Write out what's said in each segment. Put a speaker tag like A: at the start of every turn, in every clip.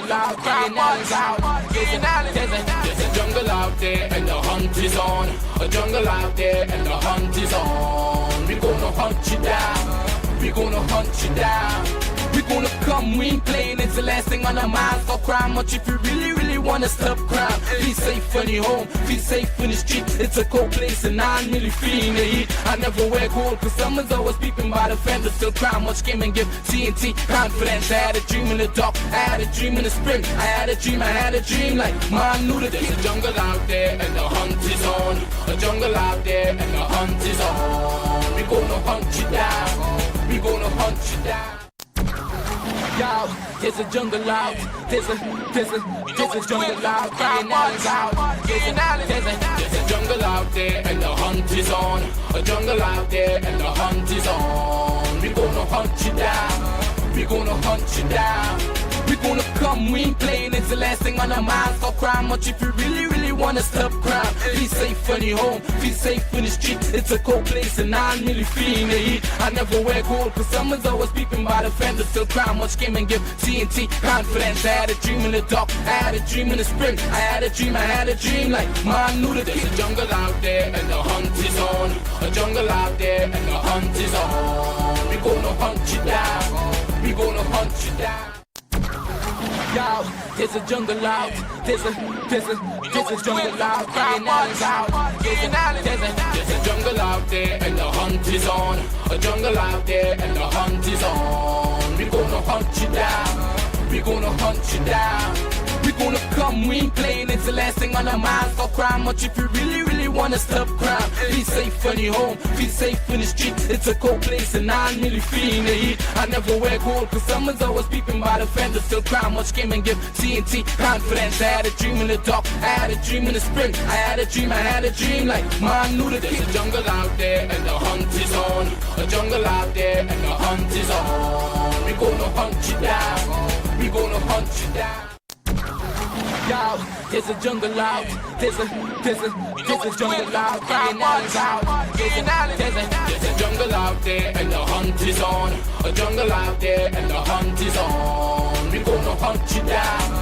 A: jungle out there, there's a jungle out there and the hunt is on. A jungle out there and the hunt is on. We gonna hunt you down. We gonna hunt you down. We gonna come, we ain't playing, it's the last thing on our minds. For crime much if you really wanna stop crime. Be safe when you're home, be safe in the street. It's a cold place and I'm really feeling the heat. I never wear gold cause someone's always peeping by the fender. Still crime much came and give TNT confidence. I had a dream in the dark, I had a dream in the spring. I had a dream like man knew that there's a jungle out there and the hunt is on. A jungle out there and the hunt is on. We gonna hunt you down. We gonna hunt you down. Yo, there's a jungle out, there's a jungle out, there's a jungle out there and the hunt is on. A jungle out there and the hunt is on. We gonna hunt you down, we gonna hunt you down. We gonna come, we ain't playing, it's the last thing on our minds. For crime much if you really wanna stop crime. Be safe when you're home, be safe in the street. It's a cold place and I'm really feeling the heat. I never wear gold cause someone's always peeping by the fender. Still crime much came and give TNT confidence. I had a dream in the dark, I had a dream in the spring. I had a dream like man knew that there's a jungle out there and the hunt is on. A jungle out there and the hunt is on. We gonna hunt you down, we gonna hunt you down. Yo, there's a jungle out, there's a jungle out there, there's a jungle out there and the hunt is on. A jungle out there and the hunt is on. We gonna hunt you down, we gonna hunt you down. We gonna come, we ain't playing, it's the last thing on our minds. For crime much if you really wanna stop crime. Be safe when you're home, be safe in the street. It's a cold place and I'm really feeling the heat. I never wear gold cause someone's always peeping by the fender. Still crime much came and give TNT confidence. I had a dream in the dark, I had a dream in the spring. I had a dream like man knew that there's a jungle out there and the hunt is on. A jungle out there and the hunt is on. We gonna hunt you down, we gonna hunt you down. Yo, there's a jungle out, there's a jungle out there's a jungle out there and the hunt is on. A jungle out there and the hunt is on. We gonna hunt you down,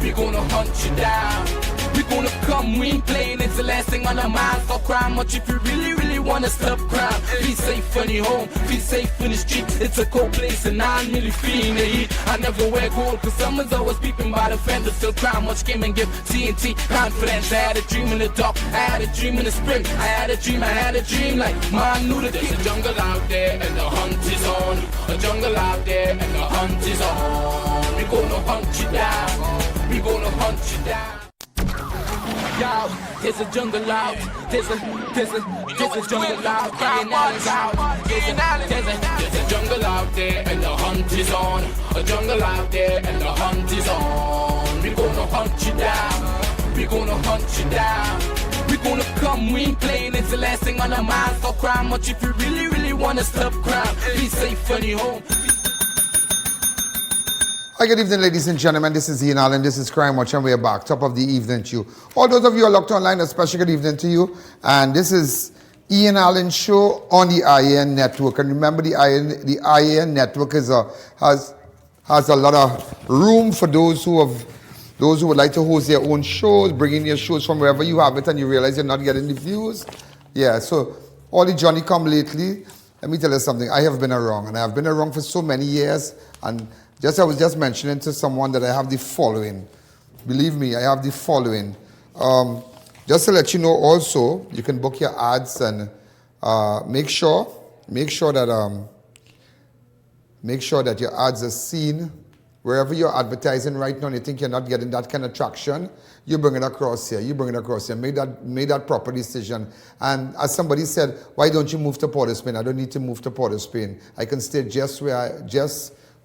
A: we gonna hunt you down. We gonna come, we ain't playing, it's the last thing on our minds. For crime much if you really wanna stop crime. Be safe when you're home, be safe in the street. It's a cold place and I'm really feeling the heat. I never wear gold cause someone's always peeping by the fender. Still crime much came and give TNT confidence. I had a dream in the dark, I had a dream in the spring. I had a dream like man knew that there's a jungle out there and the hunt is on. A jungle out there and the hunt is on. We gonna hunt you down, we gonna hunt you down. Yo, there's a jungle out, there's a jungle out there's a jungle out there and the hunt is on. A jungle out there and the hunt is on. We gonna hunt you down, we gonna hunt you down. We gonna come, we ain't playing, it's the last thing on our minds. For crime much if you really wanna stop crime. Be safe when you're home.
B: Hi, good evening, ladies and gentlemen. This is I.A.N, and this is Crime Watch, and we are back. Top of the evening to you. All those of you who are locked online, a special good evening to you. And this is I.A.N show on the I.A.N network. And remember, the I.A.N network has a lot of room for those who would like to host their own shows, bring in your shows from wherever you have it, and you realize you're not getting the views. Yeah, so all the Johnny come lately. Let me tell you something. I have been around, and I have been around for so many years. And I was just mentioning to someone that I have the following. Believe me, I have the following. Just to let you know also, you can book your ads and make sure that your ads are seen. Wherever you're advertising right now and you think you're not getting that kind of traction, you bring it across here. Make that proper decision. And as somebody said, why don't you move to Port of Spain? I don't need to move to Port of Spain. I can stay just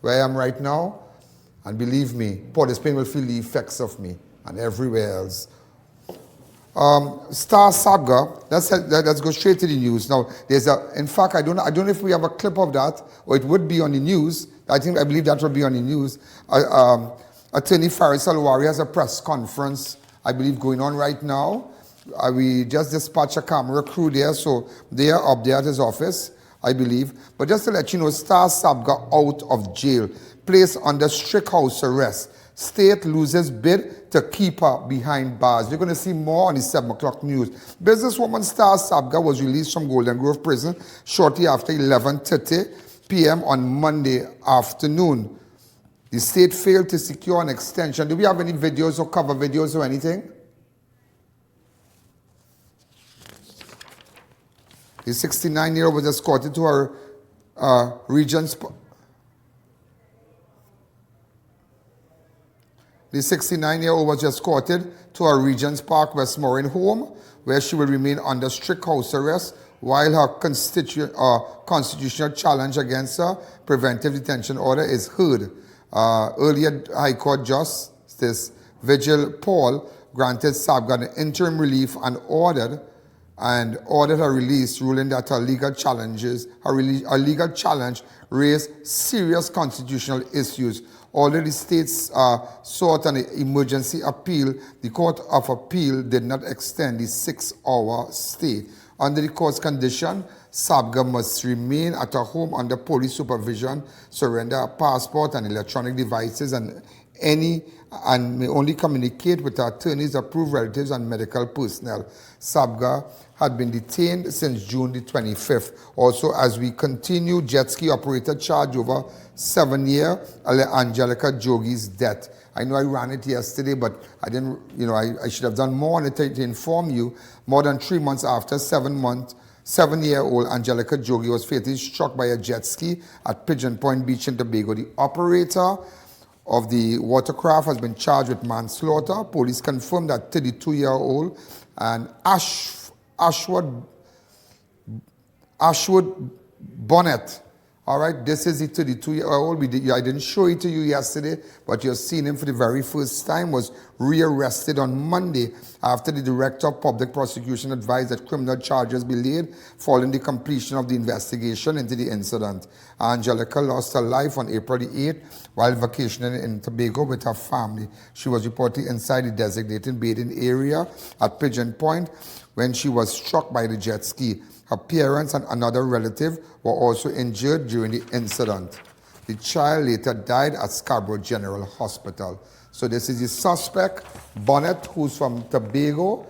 B: where I am right now, and believe me, Port of Spain will feel the effects of me and everywhere else. Star Saga, let's go straight to the news. Now, in fact, I don't know if we have a clip of that, or it would be on the news. I believe that will be on the news. Attorney Faris Alwari has a press conference, I believe, going on right now. We just dispatched a camera crew there, so they are up there at his office, I believe. But just to let you know, Star Sabga out of jail, placed under strict house arrest. State loses bid to keep her behind bars. You're going to see more on the 7 o'clock news. Businesswoman Star Sabga was released from Golden Grove Prison shortly after 11:30 p.m. on Monday afternoon. The state failed to secure an extension. Do we have any videos or cover videos or anything? The 69-year-old was escorted to her Regent's... The 69-year-old was escorted to her Regent's Park, Westmoreland home, where she will remain under strict house arrest while her constitutional challenge against her preventive detention order is heard. Earlier, High Court Justice Vigil Paul granted Sabga an interim relief and ordered her release, ruling that her legal challenge raised serious constitutional issues. Although the states sought an emergency appeal, the Court of Appeal did not extend the 6-hour stay. Under the court's condition, Sabga must remain at her home under police supervision, surrender her passport and electronic devices, and may only communicate with her attorneys, approved relatives, and medical personnel. Sabga had been detained since June the 25th. Also, as we continue, jet ski operator charged over 7-year Angelica Jogi's death. I know I ran it yesterday, but I didn't, I should have done more on it to inform you. More than 3 months after, 7-year-old Angelica Jogi was fatally struck by a jet ski at Pigeon Point Beach in Tobago. The operator of the watercraft has been charged with manslaughter. Police confirmed that 32-year-old and Ashwood Bonnet. All right, this is the 32-year-old. I didn't show it to you yesterday, but you've seen him for the very first time, was rearrested on Monday after the Director of Public Prosecution advised that criminal charges be laid following the completion of the investigation into the incident. Angelica lost her life on April the 8th while vacationing in Tobago with her family. She was reportedly inside the designated bathing area at Pigeon Point when she was struck by the jet ski. Her parents and another relative were also injured during the incident. The child later died at Scarborough General Hospital. So this is the suspect, Bonnet, who's from Tobago.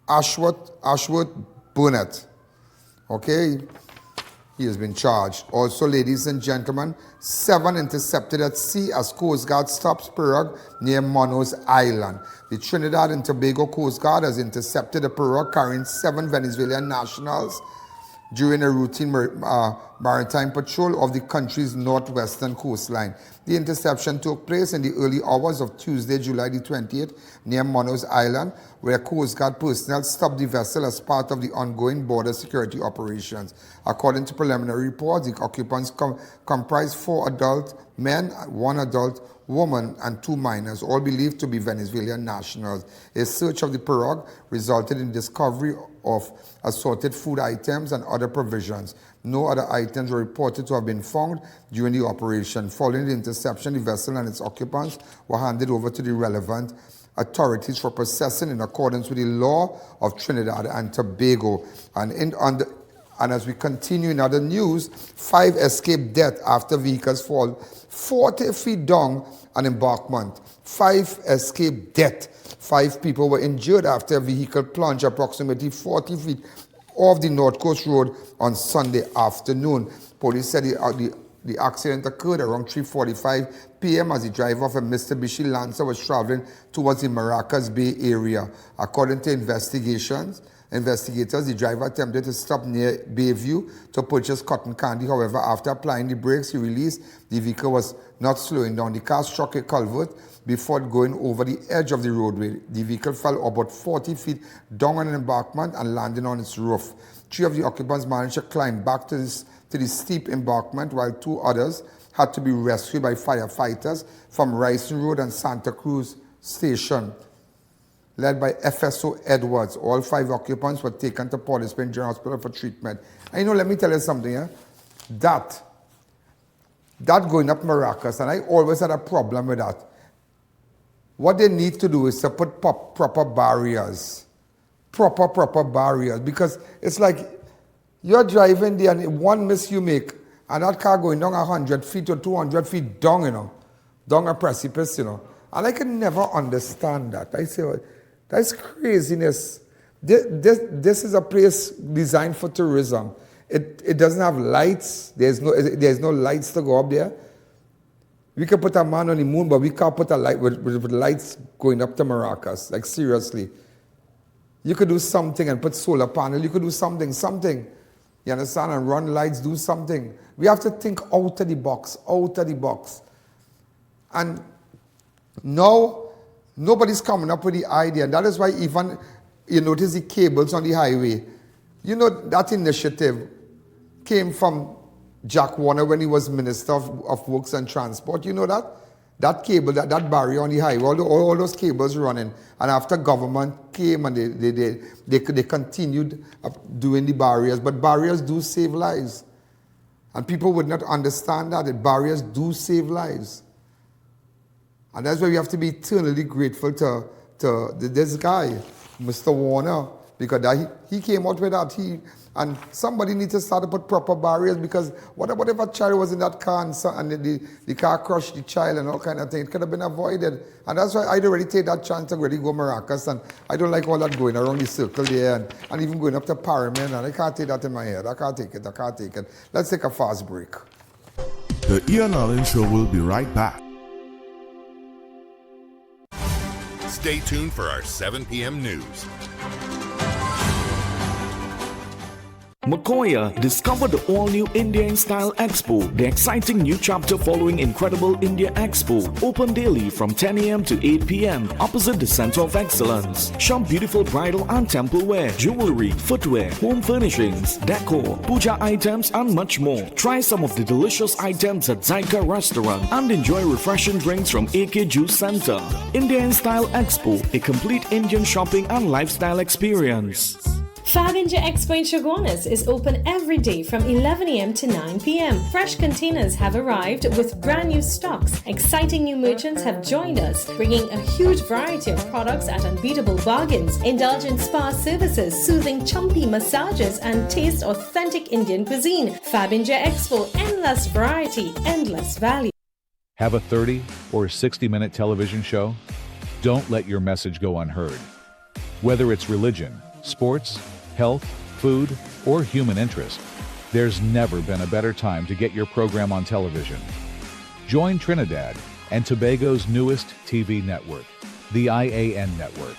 B: Ashwood Bonnet. Okay, he has been charged. Also, ladies and gentlemen, 7 intercepted at sea as Coast Guard stops pirogue near Monos Island. The Trinidad and Tobago Coast Guard has intercepted a pirogue carrying 7 Venezuelan nationals during a routine maritime patrol of the country's northwestern coastline. The interception took place in the early hours of Tuesday, July the 20th, near Monos Island, where Coast Guard personnel stopped the vessel as part of the ongoing border security operations. According to preliminary reports, the occupants comprised 4 adult men, 1 adult woman, and 2 minors, all believed to be Venezuelan nationals. A search of the pirogue resulted in discovery of assorted food items and other provisions. No other items were reported to have been found during the operation. Following the interception, the vessel and its occupants were handed over to the relevant authorities for processing in accordance with the law of Trinidad and Tobago. And as we continue in other news, 5 escaped death after vehicles fall 40 feet down an embankment. 5 escaped death. 5 people were injured after a vehicle plunged approximately 40 feet off the North Coast Road on Sunday afternoon. Police said the accident occurred around 3:45 p.m. as the driver of a Mitsubishi Lancer was traveling towards the Maracas Bay area. According to investigators, the driver attempted to stop near Bayview to purchase cotton candy. However, after applying the brakes he released, the vehicle was not slowing down. The car struck a culvert before going over the edge of the roadway. The vehicle fell about 40 feet down on an embankment and landed on its roof. 3 of the occupants managed to climb back to the steep embankment, while 2 others had to be rescued by firefighters from Rising Road and Santa Cruz Station, led by FSO Edwards. All 5 occupants were taken to Port of Spain General Hospital for treatment. And let me tell you something, that going up Maracas, and I always had a problem with that. What they need to do is to put proper barriers. Proper barriers. Because it's like you're driving there and one miss you make, And that car going down 100 feet or 200 feet down, you know, down a precipice, you know. And I can never understand that. I say, well, that's craziness. This is a place designed for tourism. It doesn't have lights. There's no lights to go up there. We can put a man on the moon, but we can't put a light with lights going up to Maracas. Like, seriously. You could do something and put solar panel. You could do something. You understand? And run lights, do something. We have to think out of the box. And now, nobody's coming up with the idea. And that is why even, you notice the cables on the highway. You know, that initiative came from Jack Warner when he was Minister of Works and Transport. You know that? That cable, that barrier on the highway, all those cables running. And after government came and they continued doing the barriers. But barriers do save lives. And people would not understand that barriers do save lives. And that's why we have to be eternally grateful to this guy, Mr. Warner, because he came out with that. And somebody needs to start to put proper barriers, because whatever child was in that car and the car crushed the child and all kind of things, it could have been avoided. And that's why I'd already take that chance to really go Maracas, and I don't like all that going around the circle there and even going up to Parliament, and I can't take that in my head. I can't take it. Let's take a fast break.
C: The I.A.N Show will be right back.
D: Stay tuned for our 7 p.m. news.
E: Makoya, discover the all-new India in Style Expo, the exciting new chapter following Incredible India Expo. Open daily from 10 a.m. to 8 p.m. opposite the Center of Excellence. Shop beautiful bridal and temple wear, jewelry, footwear, home furnishings, decor, puja items, and much more. Try some of the delicious items at Zyka Restaurant and enjoy refreshing drinks from AK Juice Center. India in Style Expo, a complete Indian shopping and lifestyle experience.
F: Fab India Expo in Chaguanas is open every day from 11 a.m. to 9 p.m. Fresh containers have arrived with brand new stocks. Exciting new merchants have joined us, bringing a huge variety of products at unbeatable bargains. Indulge in spa services, soothing chumpy massages, and taste authentic Indian cuisine. Fab India Expo, endless variety, endless value.
G: Have a 30 or 60-minute television show? Don't let your message go unheard. Whether it's religion, sports, health, food, or human interest, there's never been a better time to get your program on television. Join Trinidad and Tobago's newest TV network, the I.A.N Network,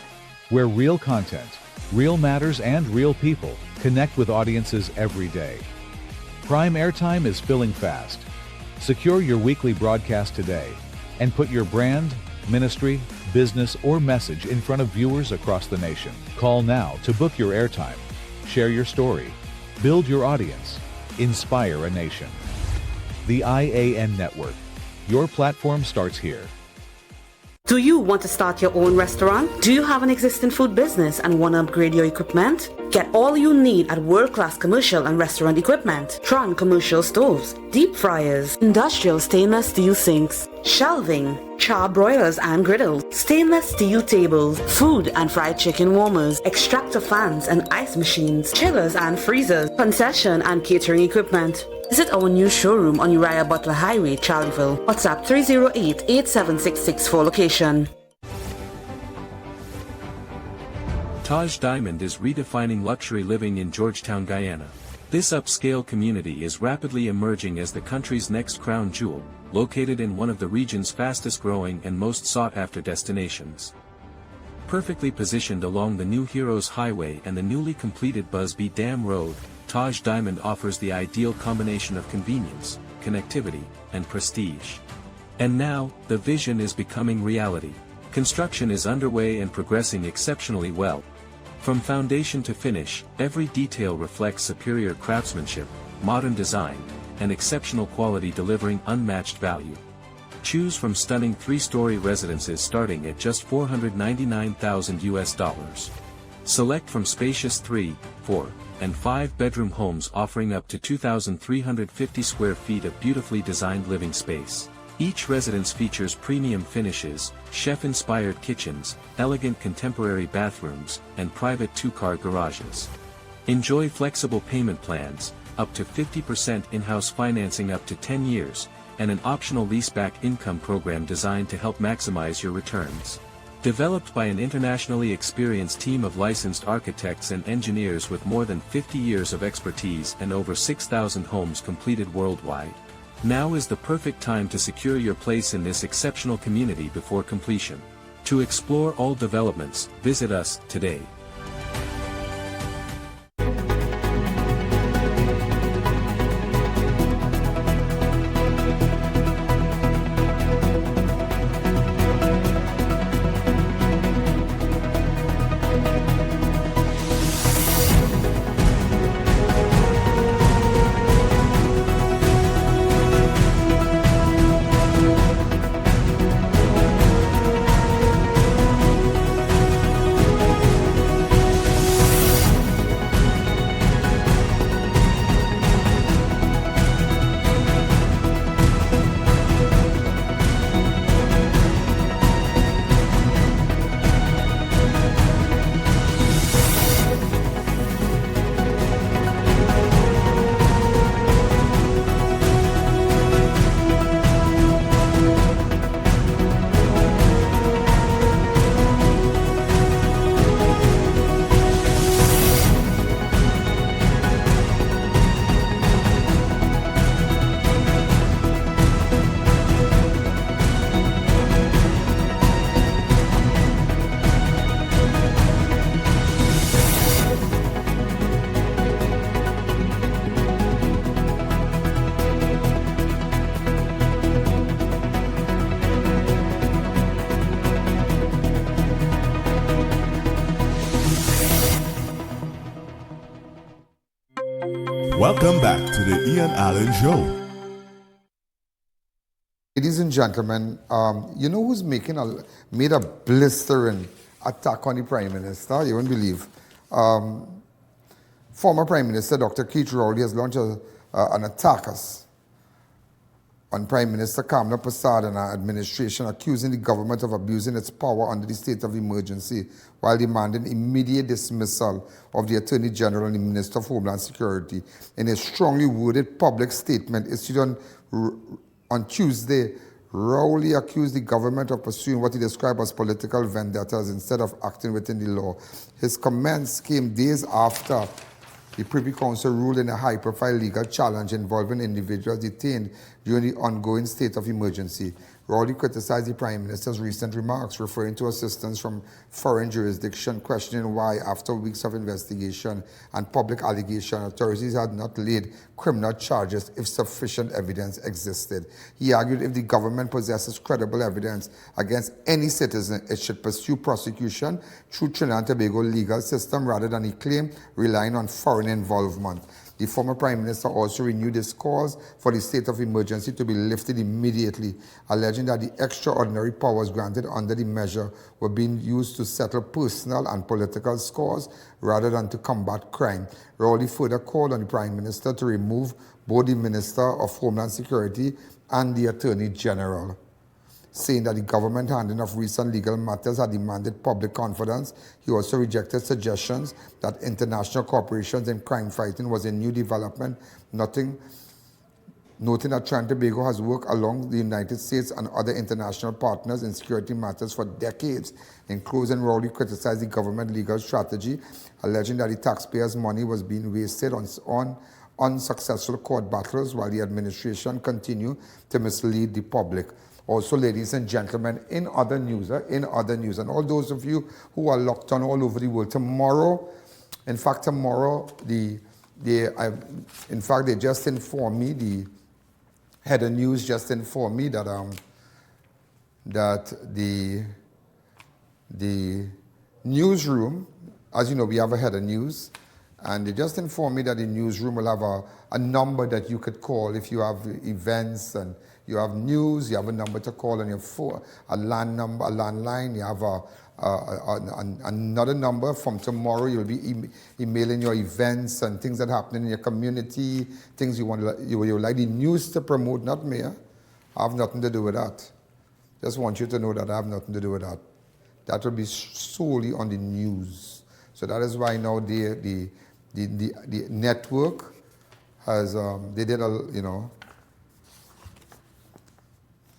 G: where real content, real matters, and real people connect with audiences every day. Prime airtime is filling fast. Secure your weekly broadcast today and put your brand, ministry, business, or message in front of viewers across the nation. Call now to book your airtime. Share your story. Build your audience. Inspire a nation. The I.A.N Network. Your platform starts here.
H: Do you want to start your own restaurant? Do you have an existing food business and want to upgrade your equipment? Get all you need at world-class commercial and restaurant equipment. Tron commercial stoves, deep fryers, industrial stainless steel sinks, shelving, char broilers and griddles, stainless steel tables, food and fried chicken warmers, extractor fans and ice machines, chillers and freezers, concession and catering equipment. Visit our new showroom on Uriah Butler Highway, Charleville. WhatsApp 308-87664 for location.
I: Taj Diamond is redefining luxury living in Georgetown, Guyana. This upscale community is rapidly emerging as the country's next crown jewel, located in one of the region's fastest growing and most sought-after destinations. Perfectly positioned along the New Heroes Highway and the newly completed Busby Dam Road, Taj Diamond offers the ideal combination of convenience, connectivity, and prestige. And now, the vision is becoming reality. Construction is underway and progressing exceptionally well. From foundation to finish, every detail reflects superior craftsmanship, modern design, and exceptional quality, delivering unmatched value. Choose from stunning 3-story residences starting at just $499,000. Select from spacious 3, 4, and 5-bedroom homes offering up to 2,350 square feet of beautifully designed living space. Each residence features premium finishes, chef-inspired kitchens, elegant contemporary bathrooms, and private 2-car garages. Enjoy flexible payment plans, up to 50% in-house financing up to 10 years, and an optional leaseback income program designed to help maximize your returns. Developed by an internationally experienced team of licensed architects and engineers with more than 50 years of expertise and over 6,000 homes completed worldwide. Now is the perfect time to secure your place in this exceptional community before completion. To explore all developments, visit us today.
C: Welcome back to the I.A.N Show.
B: Ladies and gentlemen, you know who's made a blistering attack on the Prime Minister? You won't believe. Former Prime Minister Dr. Rowley has launched an attack on Prime Minister Kamla Persad and her administration, accusing the government of abusing its power under the state of emergency while demanding immediate dismissal of the Attorney General and the Minister of Homeland Security. In a strongly worded public statement issued on Tuesday, Rowley accused the government of pursuing what he described as political vendettas instead of acting within the law. His comments came days after the Privy Council ruled in a high-profile legal challenge involving individuals detained during the ongoing state of emergency. Rowley criticized the Prime Minister's recent remarks, referring to assistance from foreign jurisdiction, questioning why, after weeks of investigation and public allegation, authorities had not laid criminal charges if sufficient evidence existed. He argued if the government possesses credible evidence against any citizen, it should pursue prosecution through Trinidad and Tobago legal system rather than a claim relying on foreign involvement. The former Prime Minister also renewed his calls for the state of emergency to be lifted immediately, alleging that the extraordinary powers granted under the measure were being used to settle personal and political scores rather than to combat crime. Rowley further called on the Prime Minister to remove both the Minister of Homeland Security and the Attorney General, saying that the government handling of recent legal matters had demanded public confidence. He also rejected suggestions that international cooperations in crime fighting was a new development, noting that Trinidad and Tobago has worked along the United States and other international partners in security matters for decades. In closing, Rowley criticized the government legal strategy, alleging that the taxpayers' money was being wasted on unsuccessful court battles while the administration continued to mislead the public. Also, ladies and gentlemen, in other news, and all those of you who are locked on all over the world, tomorrow, they just informed me, the head of news just informed me that the newsroom, as you know, we have a head of news, and they just informed me that the newsroom will have a number that you could call if you have events and you have news. You have a number to call on your phone, a landline. You have another number. From tomorrow, you'll be emailing your events and things that happen in your community, things you would like the news to promote, not me. I have nothing to do with that. Just want you to know that I have nothing to do with that. That will be solely on the news. So that is why now the network has, they did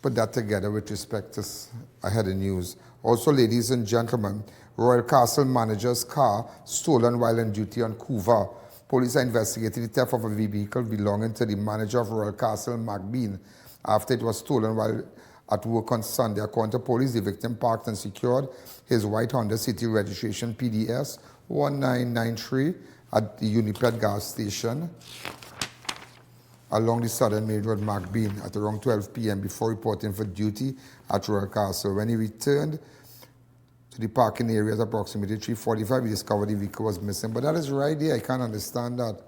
B: put that together with respect to ahead of news. Also, ladies and gentlemen, Royal Castle manager's car stolen while on duty on Couva. Police are investigating the theft of a vehicle belonging to the manager of Royal Castle, McBean, after it was stolen while at work on Sunday. According to police, the victim parked and secured his white Honda City registration PDS 1993 at the Uniped gas station along the Southern Main Road, McBean, at around 12 p.m. before reporting for duty at Royal Castle. When he returned to the parking area at approximately 3:45, he discovered the vehicle was missing. But that is right there. I can't understand that.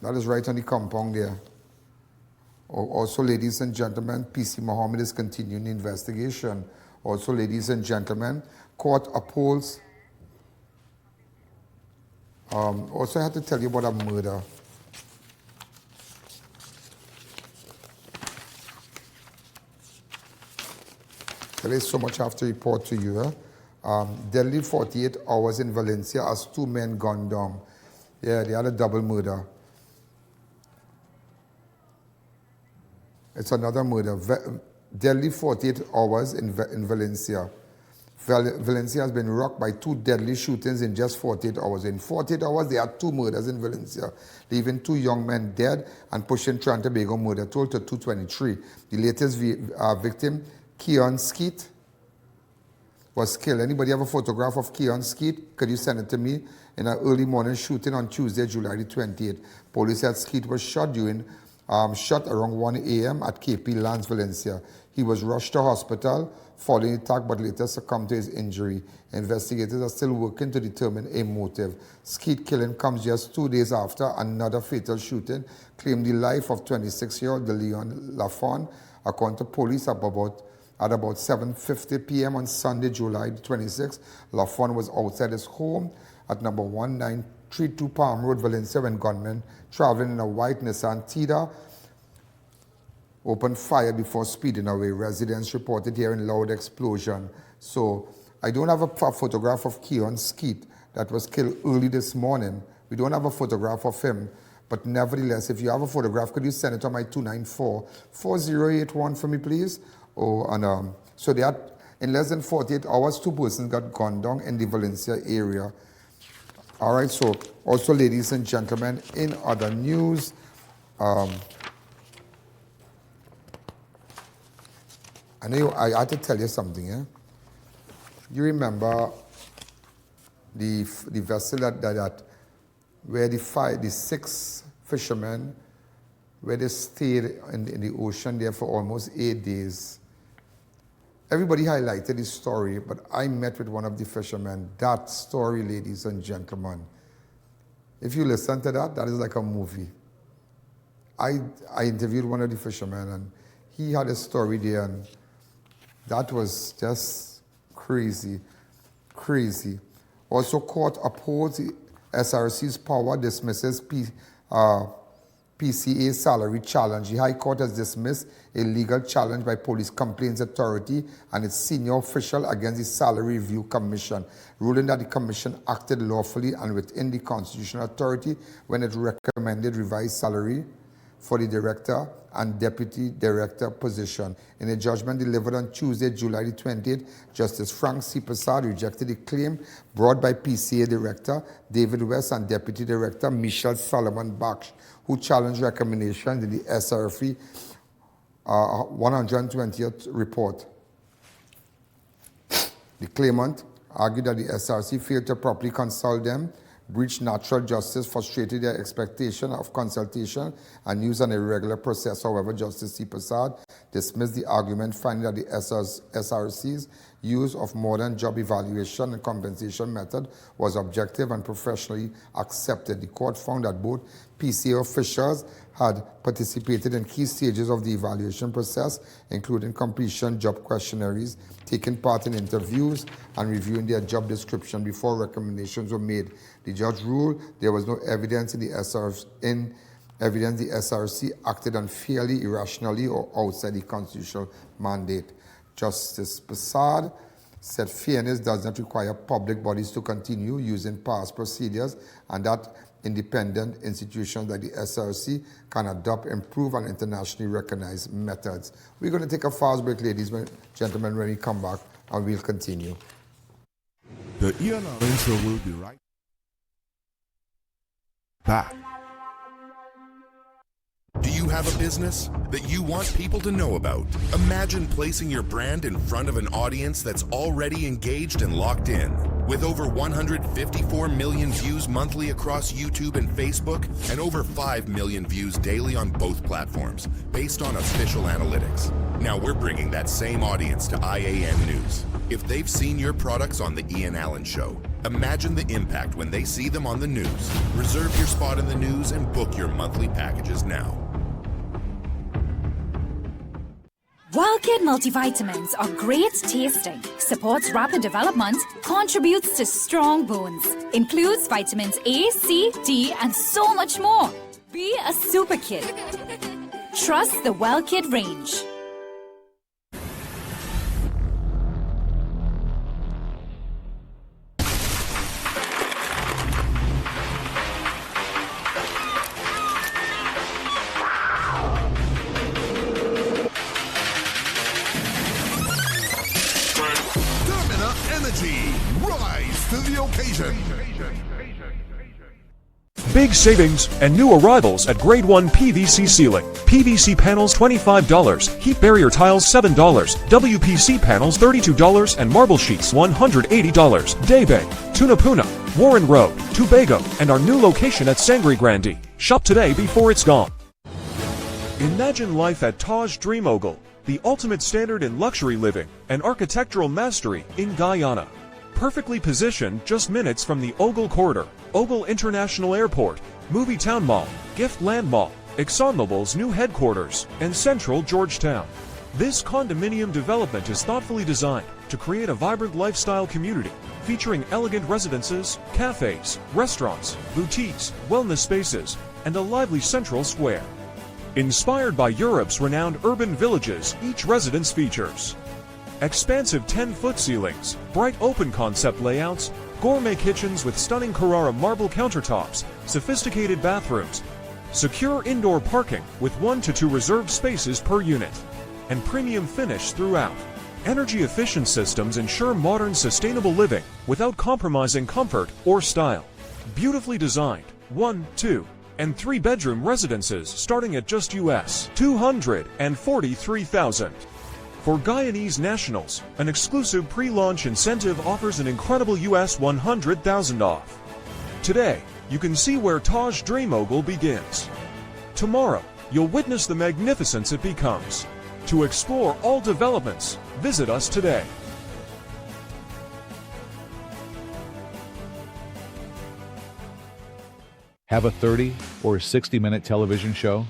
B: That is right on the compound there. Also, ladies and gentlemen, PC Mohammed is continuing the investigation. Also, ladies and gentlemen, court upholds. Also, I have to tell you about a murder. There is so much I have to report to you. Deadly 48 hours in Valencia as 2 men gunned down. Yeah, they had a double murder. It's another murder. Deadly 48 hours in Valencia. Valencia has been rocked by 2 deadly shootings in just 48 hours. In 48 hours, there are 2 murders in Valencia, leaving 2 young men dead and pushing Trinidad and Tobago murder total to 223. The latest victim, Keon Skeet, was killed. Anybody have a photograph of Keon Skeet? Could you send it to me? In an early morning shooting on Tuesday, July the 28th. Police said Skeet was shot around 1 a.m. at KP Lands, Valencia. He was rushed to hospital following the attack, but later succumbed to his injury. Investigators are still working to determine a motive. Skeet killing comes just 2 days after another fatal shooting claimed the life of 26-year-old Leon Lafon. According to police, at about 7:50 p.m. on Sunday, July 26, Lafon was outside his home at number 1932 Palm Road, Valencia, when gunmen traveling in a white Nissan Tida opened fire before speeding away. Residents reported hearing loud explosion. So I don't have a photograph of Keon Skeet that was killed early this morning. We don't have a photograph of him. But nevertheless, if you have a photograph, could you send it to my 294-4081 for me, please? So they had, in less than 48 hours, 2 persons got gunned down in the Valencia area. All right, so also, ladies and gentlemen, in other news, I had to tell you something, eh? You remember the vessel that where the 6 fishermen, where they stayed in the ocean there for almost 8 days. Everybody highlighted his story, but I met with one of the fishermen. That story, ladies and gentlemen, if you listen to that, that is like a movie. I interviewed one of the fishermen, and he had a story there, and that was just crazy, crazy. Also, court upholds the SRC's power, dismisses PCA salary challenge. The High Court has dismissed a legal challenge by Police Complaints Authority and its senior official against the Salaries Review Commission, ruling that the Commission acted lawfully and within the constitutional authority when it recommended revised salary for the director and deputy director position. In a judgment delivered on Tuesday, July the 20th, Justice Frank C. Persad rejected the claim brought by PCA Director David West and Deputy Director Michelle Solomon Baksh, who challenged recommendations in the SRF 120th report. The claimant argued that the SRC failed to properly consult them, breached natural justice, frustrated their expectation of consultation, and used an irregular process. However, Justice C. Persad dismissed the argument, finding that the SRC's use of modern job evaluation and compensation method was objective and professionally accepted. The court found that both PCA officials had participated in key stages of the evaluation process, including completion job questionnaires, taking part in interviews, and reviewing their job description before recommendations were made. The judge ruled there was no evidence the SRC acted unfairly, irrationally, or outside the constitutional mandate. Justice Persad said fairness does not require public bodies to continue using past procedures, and that independent institutions like the SRC can adopt, improve, and internationally recognized methods. We're going to take a fast break, ladies and gentlemen, when we come back, and we'll continue.
C: The I.A.N. Show will be right back.
D: Do you have a business that you want people to know about? Imagine placing your brand in front of an audience that's already engaged and locked in. With over 154 million views monthly across YouTube and Facebook, and over 5 million views daily on both platforms, based on official analytics. Now we're bringing that same audience to I.A.N. News. If they've seen your products on the Ian Allen Show, imagine the impact when they see them on the news. Reserve your spot in the news and book your monthly packages now.
J: WellKid multivitamins are great tasting, supports rapid development, contributes to strong bones, includes vitamins A, C, D, and so much more. Be a super kid. Trust the WellKid range.
C: Rise to the occasion.
K: Big savings and new arrivals at Grade 1 PVC ceiling. PVC panels $25, heat barrier tiles $7, WPC panels $32, and marble sheets $180. Daybay, Tunapuna, Warren Road, Tobago, and our new location at Sangre Grande. Shop today before it's gone. Imagine life at Taj Dream Ogle, the ultimate standard in luxury living and architectural mastery in Guyana. Perfectly positioned just minutes from the Ogle Corridor, Ogle International Airport, Movie Town Mall, Gift Land Mall, ExxonMobil's new headquarters, and central Georgetown. This condominium development is thoughtfully designed to create a vibrant lifestyle community featuring elegant residences, cafes, restaurants, boutiques, wellness spaces, and a lively central square. Inspired by Europe's renowned urban villages, each residence features expansive 10-foot ceilings, bright open concept layouts, gourmet kitchens with stunning Carrara marble countertops, sophisticated bathrooms, secure indoor parking with 1 to 2 reserved spaces per unit, and premium finish throughout. Energy-efficient systems ensure modern, sustainable living without compromising comfort or style. Beautifully designed 1, 2, and 3-bedroom residences starting at just US $243,000. For Guyanese nationals, an exclusive pre-launch incentive offers an incredible US $100,000 off. Today, you can see where Taj Dream Ogle begins. Tomorrow, you'll witness the magnificence it becomes. To explore all developments, visit us today.
G: Have a 30 or 60-minute television show?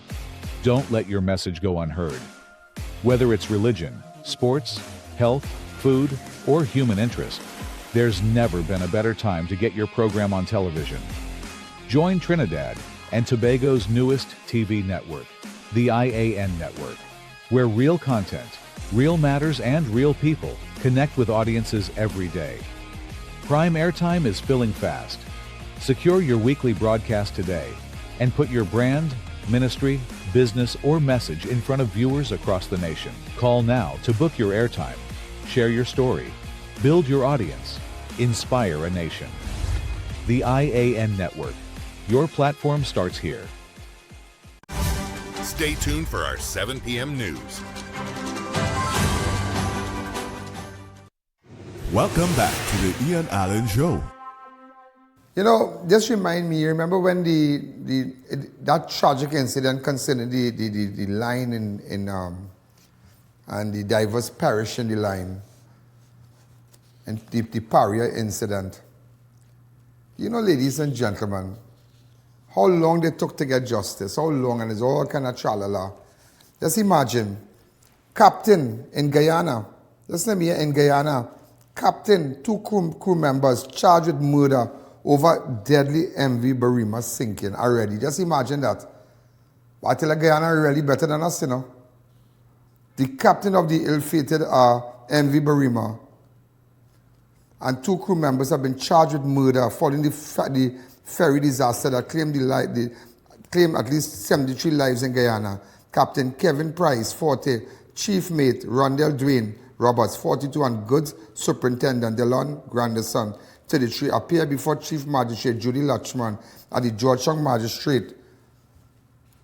G: Don't let your message go unheard. Whether it's religion, sports, health, food, or human interest, there's never been a better time to get your program on television. Join Trinidad and Tobago's newest TV network, the I.A.N. network, where real content, real matters, and real people connect with audiences every day. Prime airtime is filling fast. Secure your weekly broadcast today and put your brand, ministry, business, or message in front of viewers across the nation. Call now to book your airtime, share your story, build your audience, inspire a nation. The I.A.N. Network. Your platform starts here.
D: Stay tuned for our 7 p.m. news.
C: Welcome back to the Ian Allen Show.
B: You know, just remind me, remember when that tragic incident concerning the line and the divers perished in the line, and the Paria incident. You know, ladies and gentlemen, how long they took to get justice, how long, and it's all kind of tralala. Just imagine, captain in Guyana, listen to me, in Guyana, captain, 2 crew members charged with murder over deadly MV Barima sinking already. Just imagine that. I tell you, Guyana are really better than us, you know. The captain of the ill-fated MV Barima and 2 crew members have been charged with murder following the ferry disaster that claimed at least 73 lives in Guyana. Captain Kevin Price, 40, Chief Mate Rondell Dwayne Roberts, 42, and Goods Superintendent Delon Grandison, 33, appeared before Chief Magistrate Judy Lachman at the Georgetown Magistrate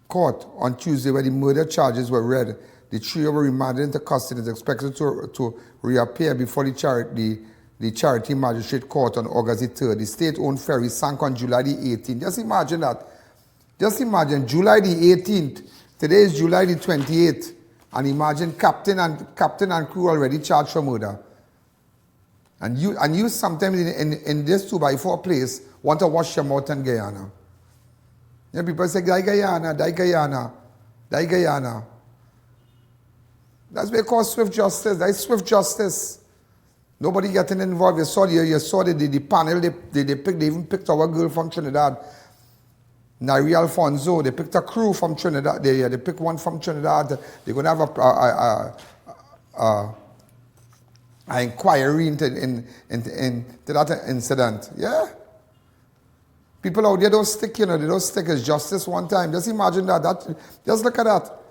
B: Court on Tuesday, where the murder charges were read. The trio were remanded into custody and is expected to reappear before the Charity Magistrate Court on August the 3rd. The state-owned ferry sank on July the 18th. Just imagine that. Just imagine, July the 18th. Today is July the 28th. And imagine captain and crew already charged for murder. And you sometimes in this 2x4 place want to wash your mouth in Guyana. You know, people say, die Guyana, die Guyana, die Guyana. That's because swift justice. That's swift justice. Nobody getting involved. You saw the panel, they even picked our girl from Trinidad. Nari Alfonso, they picked a crew from Trinidad. They picked one from Trinidad. They're going to have an inquiry into that incident. Yeah. People out there don't stick, you know, they don't stick as justice one time. Just imagine that. Just look at that.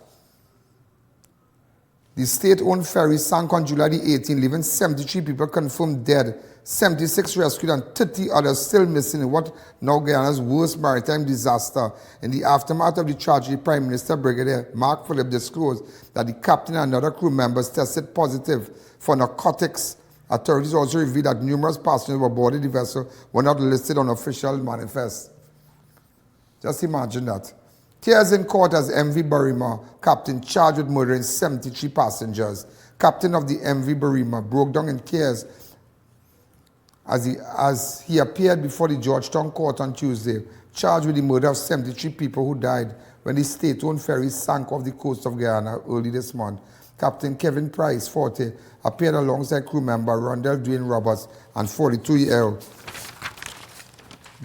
B: The state-owned ferry sank on July the 18th, leaving 73 people confirmed dead, 76 rescued, and 30 others still missing in what now Guyana's worst maritime disaster. In the aftermath of the tragedy, Prime Minister Brigadier Mark Phillip disclosed that the captain and other crew members tested positive for narcotics. Authorities also revealed that numerous passengers who boarded the vessel were not listed on official manifest. Just imagine that. Tears in court as MV Barima, captain charged with murdering 73 passengers. Captain of the MV Barima broke down in tears as he appeared before the Georgetown court on Tuesday, charged with the murder of 73 people who died when the state-owned ferry sank off the coast of Guyana early this month. Captain Kevin Price, 40, appeared alongside crew member Rondell Dwayne Roberts and 42-year-old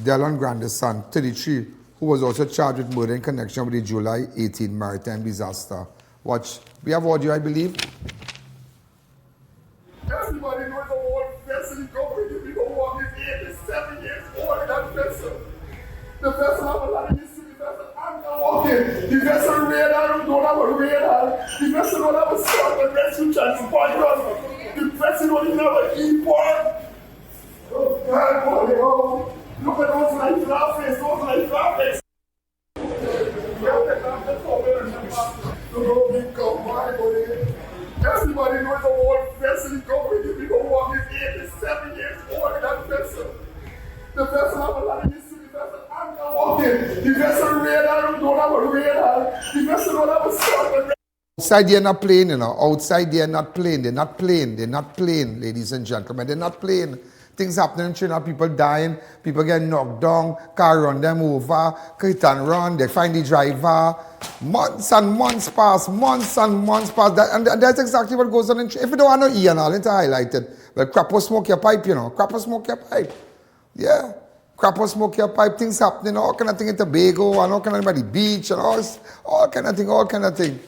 B: Delon Grandison, 33, who was also charged with murder in connection with the July 18 maritime disaster. Watch. We have audio, I believe.
L: Everybody knows the whole vessel is going to be walking 87 years old in that vessel. The vessel have a lot of history. The vessel anchor walking. The vessel radar don't have a radar. The vessel don't have a search and rescue transponder. The vessel don't even have an e-port. Oh, God, oh. Look at those light graphics, those light graphics. Everybody knows the whole vessel is going to be walking 87 years old in that vessel. The vessel have a lot of history. The vessel anchor walking. The vessel radar don't have a radar. The vessel don't have a search.
B: Outside they're not playing, you know. Outside they're not playing. They're not playing. They're not playing, ladies and gentlemen. They're not playing. Things happening in Trinidad, people dying, people getting knocked down, car run them over, hit and run, they find the driver. Months and months pass, and that's exactly what goes on in Trinidad. If you don't want no I.A.N, to highlight it, well, crap or smoke your pipe, you know. Crap or smoke your pipe. Yeah. Crap or smoke your pipe, things happening, all kind of thing in Tobago, and all kind of by the beach, and all kind of thing.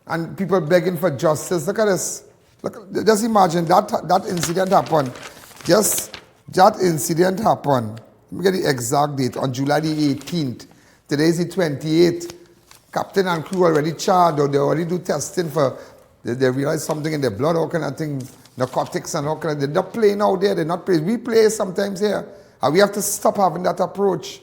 B: And people begging for justice. Look at this. Look, just imagine that incident happened. Just that incident happened. Let me get the exact date. On July the 18th. Today is the 28th. Captain and crew already charged, or they already do testing for. They realize something in their blood, all kind of thing, narcotics and all kind of. They're not playing out there. They're not playing. We play sometimes here, and we have to stop having that approach.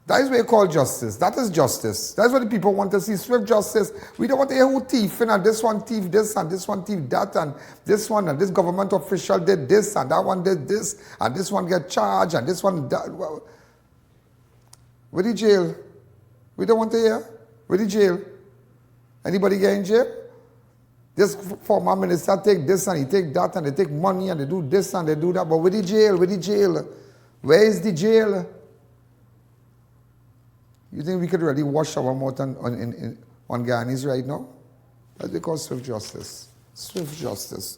B: That is what you call justice. That is justice. That's what the people want to see. Swift justice. We don't want to hear who thief, and this one thief this, and this one thief that, and this one, and this government official did this, and that one did this, and this one get charged, and this one that. Well, with the jail. We don't want to hear. With the jail. Anybody get in jail? This former minister take this, and he take that, and they take money, and they do this, and they do that. But with the jail, where is the jail? You think we could really wash our mouth on Guyanese right now? That's because swift justice. Swift justice.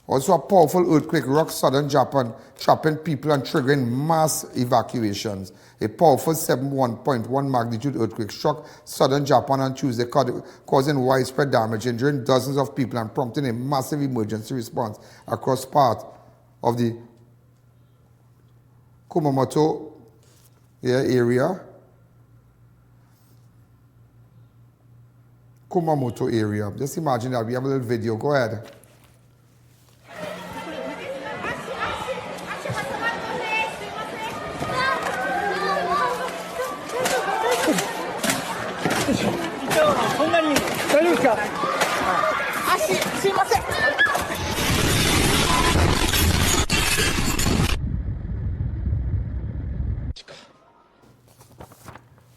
B: Also, a powerful earthquake rocked southern Japan, trapping people and triggering mass evacuations. A powerful 7.1 magnitude earthquake struck southern Japan on Tuesday, causing widespread damage, injuring dozens of people and prompting a massive emergency response across part of the Kumamoto area. Kumamoto area. Just imagine that. We have a little video. Go ahead.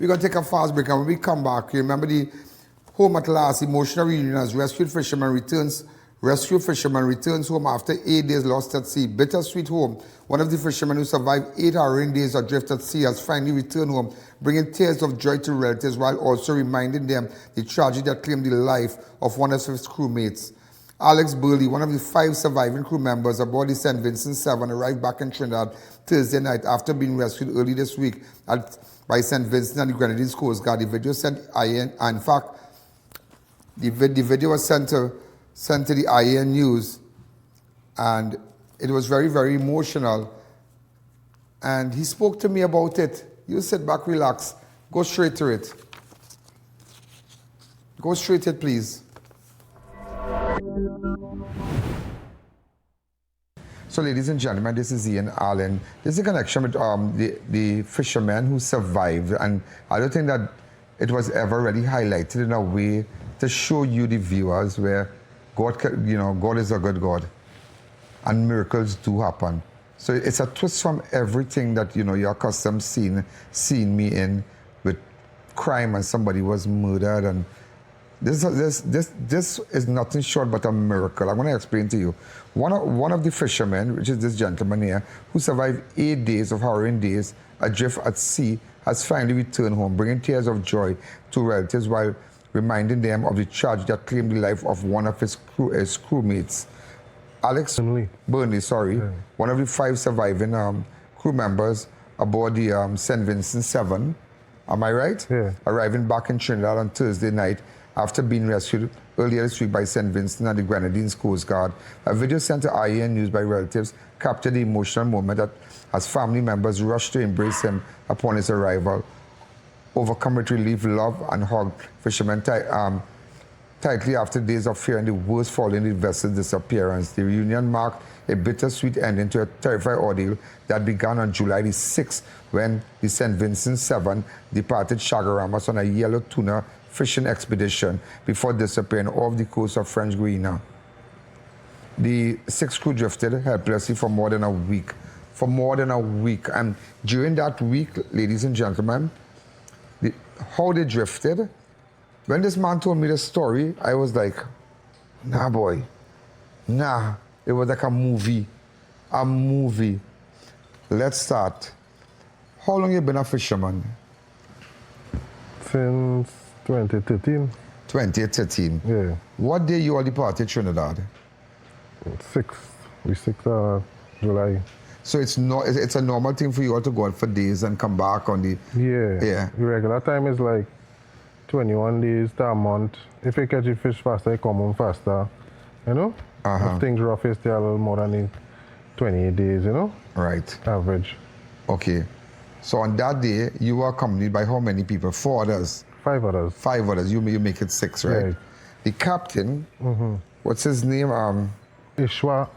B: We're going to take a fast break, and when we come back, you remember the Home at Last emotional reunion as rescued fisherman returns home after 8 days lost at sea. Bittersweet home. One of the fishermen who survived 8 harrowing days adrift at sea has finally returned home, bringing tears of joy to relatives while also reminding them the tragedy that claimed the life of one of his crewmates. Alex Burley, one of the 5 surviving crew members aboard the St. Vincent 7, arrived back in Trinidad Thursday night after being rescued early this week by St. Vincent and the Grenadines Coast Guard. The video sent I.A.N. In fact, the video was sent to the I.A.N. News, and it was very, very emotional. And he spoke to me about it. You sit back, relax, go straight to it. Go straight to it, please. So, ladies and gentlemen, this is I.A.N. This is a connection with the fishermen who survived, and I don't think that it was ever really highlighted in a way to show you, the viewers, where God, God is a good God, and miracles do happen. So it's a twist from everything that you're accustomed seeing me in, with crime and somebody was murdered, and this is nothing short but a miracle. I'm going to explain to you. One of the fishermen, which is this gentleman here, who survived 8 days of harrowing days adrift at sea, has finally returned home, bringing tears of joy to relatives while reminding them of the tragedy that claimed the life of one of his crewmates. Alex Burnley, one of the 5 surviving crew members aboard the St. Vincent 7, am I right?
M: Yeah.
B: Arriving back in Trinidad on Thursday night after being rescued earlier this week by St. Vincent and the Grenadines Coast Guard. A video sent to I.A.N. News by relatives captured the emotional moment that as family members rushed to embrace him upon his arrival. Overcome with relief, love, and hugged fishermen tightly after days of fear and the worst following the vessel's disappearance. The reunion marked a bittersweet ending to a terrifying ordeal that began on July the 6th when the St. Vincent 7 departed Chagaramas on a yellow tuna fishing expedition before disappearing off the coast of French Guyana. The 6 crew drifted helplessly for more than a week. And during that week, ladies and gentlemen, how they drifted, when this man told me the story, I was like, nah, boy, nah. It was like a movie. Let's start. How long you been a fisherman?
M: Since 2013.
B: 2013?
M: Yeah.
B: What day you all departed Trinidad?
M: 6th July.
B: So it's a normal thing for you all to go out for days and come back on the...
M: Yeah. The regular time is like 21 days to a month. If you catch a fish faster, you come home faster. If things rough, you stay a little more than the 28 days,
B: Right.
M: Average.
B: Okay. So on that day, you were accompanied by how many people? 4 others?
M: 5 others.
B: 5 others. You make it 6, right?
M: Right.
B: The captain, what's his name?
M: Ishwa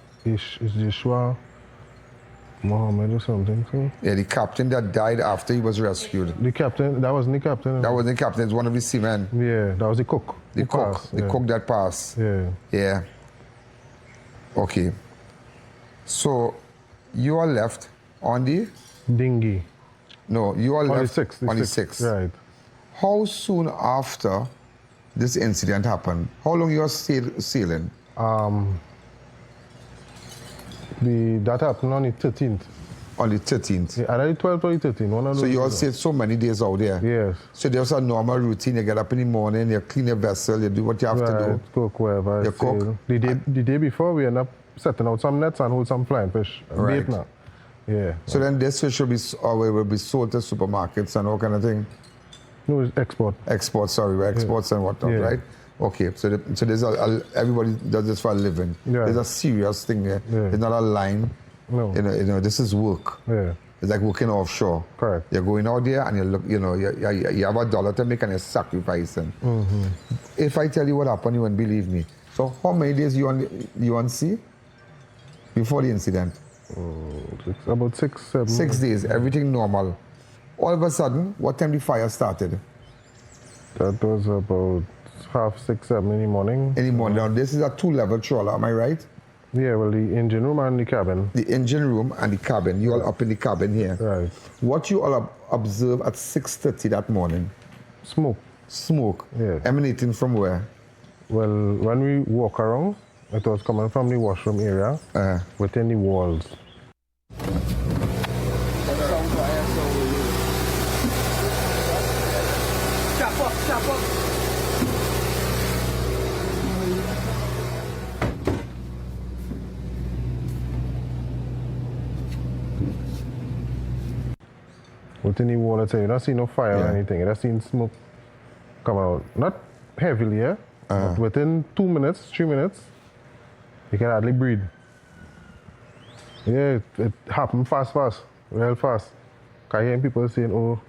M: Mohammed or something. So.
B: Yeah, the captain that died after he was rescued.
M: The captain, that wasn't the captain.
B: That wasn't the captain, it's one of the seamen.
M: Yeah, that was the cook.
B: The cook that passed.
M: Yeah.
B: Okay. So, you are left on the?
M: Dinghy.
B: No, you are left
M: on the 6th. Right.
B: How soon after this incident happened? How long you are sailing?
M: That happened on the 13th.
B: On the 13th?
M: Yeah, either the 12th or the 13th. One of those.
B: So you all stayed so many days out there?
M: Yes.
B: So there's a normal routine. You get up in the morning, you clean your vessel, you do what you have to do.
M: Cook wherever.
B: You cook?
M: The day before, we end up setting out some nets and hold some flying fish.
B: Right.
M: Bait now. Yeah.
B: So then this fish will be sold to supermarkets and all kind of thing?
M: No, it's export.
B: Exports and whatnot, right? Okay, so there's everybody does this for a living.
M: Yeah.
B: There's a serious thing there.
M: Yeah.
B: It's not a line.
M: No.
B: This is work.
M: Yeah.
B: It's like working offshore.
M: Correct.
B: You're going out there and you look, you know, you have $1 to make and you're sacrificing. If I tell you what happened, you won't believe me. So how many days you on sea before the incident?
M: About 6, 7.
B: 6 days, everything normal. All of a sudden, what time the fire started?
M: That was about 5:30, 7 in the morning.
B: In the morning. Now this is a 2-level trawler, am I right?
M: Yeah, well, the engine room and the cabin.
B: The engine room and the cabin. You all up in the cabin here.
M: Right.
B: What you all observe at 6:30 that morning?
M: Smoke.
B: Smoke?
M: Yeah.
B: Emanating from where?
M: Well, when we walk around, it was coming from the washroom area within the walls.
A: Chop up.
M: Within the wall, you don't see no fire or anything. You just seen smoke come out. Not heavily, yeah? But within 2 minutes, 3 minutes, you can hardly breathe. Yeah, it happened fast, real fast. I hear people saying, oh,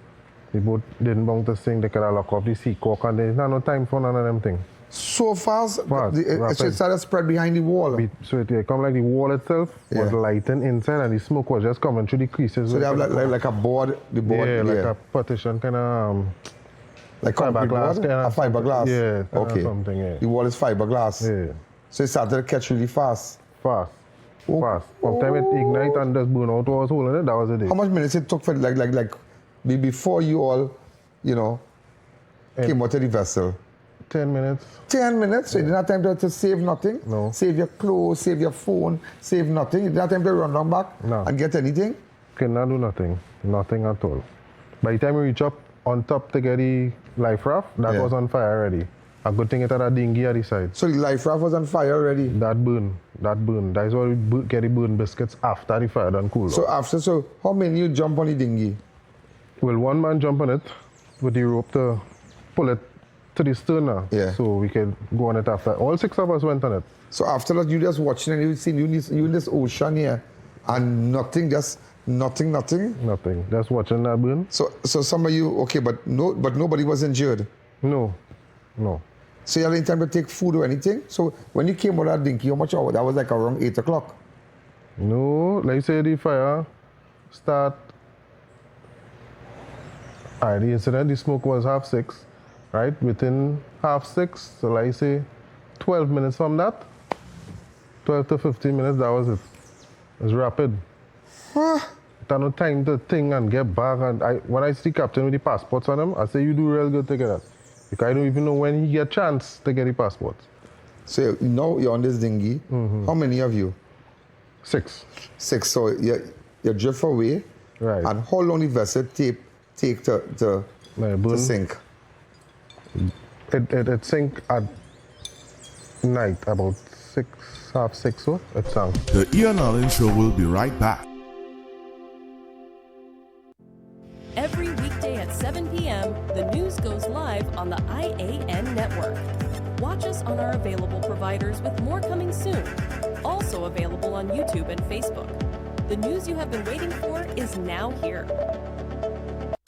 M: the boat didn't bounce the thing, they could have locked off the sea cock, and there's no time for none of them things.
B: So fast?
M: It
B: started spread behind the wall?
M: So it come like the wall itself was lighting inside, and the smoke was just coming through the creases.
B: So they have like a board, the board?
M: Yeah, like a partition kind of...
B: like fiberglass? A fiberglass?
M: Yeah,
B: okay.
M: Something, yeah.
B: The wall is fiberglass?
M: Yeah.
B: So it started to catch really fast?
M: Fast. Fast. From time it ignite and just burn out what was holding it, that was the day.
B: How much minutes it took for before you all, you know, came out of the vessel?
M: 10 minutes.
B: 10 minutes? So you didn't have time to save nothing?
M: No.
B: Save your clothes, save your phone, save nothing? You didn't have time to run down back and get anything?
M: Cannot do nothing. Nothing at all. By the time we reach up on top to get the life raft, that was on fire already. A good thing it had a dinghy at the side.
B: So the life raft was on fire already?
M: That burned. That's why we get the burn biscuits after the fire done cool.
B: So how many you jump on the dinghy?
M: Well, one man jump on it with the rope to pull it to the stern now.
B: Yeah.
M: So we can go on it after. All 6 of us went on it.
B: So after that, you just watching and you see you in this ocean here and nothing, just nothing?
M: Nothing. Just watching that burn.
B: So some of you, okay, but nobody was injured?
M: No.
B: So you had any time to take food or anything? So when you came out of that dinghy, how much hour? That was like around 8 o'clock?
M: No, like I say, the fire start. The incident, the smoke was 6:30, right? Within 6:30, so like I say, 12 minutes from that, 12 to 15 minutes, that was it. It was rapid. There no time to think and get back. And when I see captain with the passports on him, I say, you do real good to get that. Because I don't even know when he get a chance to get the passport.
B: So now you're on this dinghy. How many of you?
M: 6.
B: 6. So you drift away.
M: Right.
B: And how long the vessel take to sink?
M: It sank at night, about 6, half 6, so it sank.
C: The I.A.N Show will be right back.
N: Every weekday at 7 p.m., the news goes live on the I.A.N network. Watch us on our available providers with more coming soon. Also available on YouTube and Facebook. The news you have been waiting for is now here.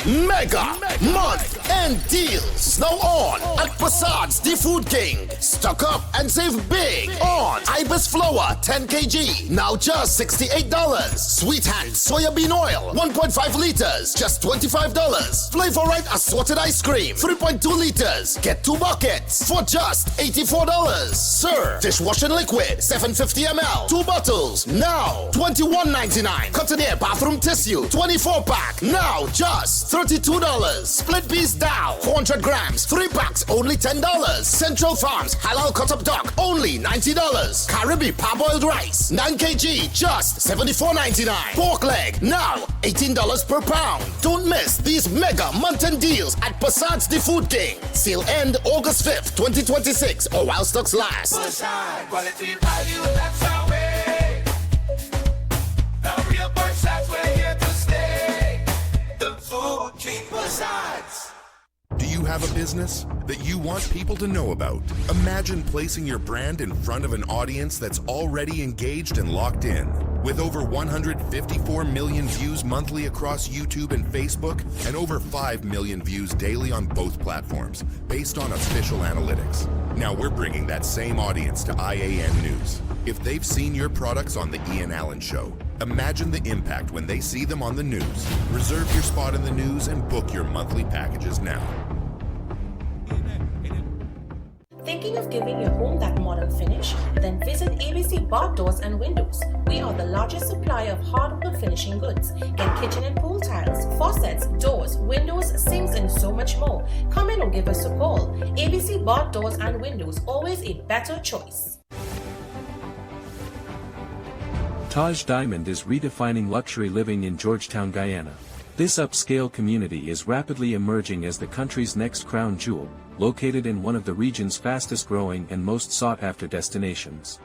O: Mega month end deals now on at Persad's The Food King. Stock up and save big on Ibis flour 10 kg, now just $68. Sweet Hand soybean oil 1.5 liters, just $25. Flavor Right assorted ice cream 3.2 liters, get 2 buckets for just $84. Sir dishwashing liquid 750 ml, 2 bottles, now $21.99. Cotoneer bathroom tissue 24 pack, now just $32. Split piece dal 400 grams, 3 packs only $10. Central Farms halal cut up duck only $90. Caribbean parboiled rice 9 kg just $74.99. Pork leg now $18 per pound. Don't miss these mega month-end deals at Persad's The Food King. Sale end August 5th, 2026 or while stocks last.
A: Persad, quality value, that's our way. The real Persad's, we're here to stay. The Food King Persad's.
D: Do you have a business that you want people to know about? Imagine placing your brand in front of an audience that's already engaged and locked in. With over 154 million views monthly across YouTube and Facebook, and over 5 million views daily on both platforms, based on official analytics. Now we're bringing that same audience to I.A.N. News. If they've seen your products on the Ian Allen Show, imagine the impact when they see them on the news. Reserve your spot in the news and book your monthly packages now.
F: Thinking of giving your home that modern finish? Then visit ABC Bar Doors and Windows. We are the largest supplier of hardwood finishing goods. Get kitchen and pool tiles, faucets, doors, windows, sinks, and so much more. Come in or give us a call. ABC Bar Doors and Windows, always a better choice.
I: Taj Diamond is redefining luxury living in Georgetown, Guyana. This upscale community is rapidly emerging as the country's next crown jewel, located in one of the region's fastest-growing and most sought-after destinations.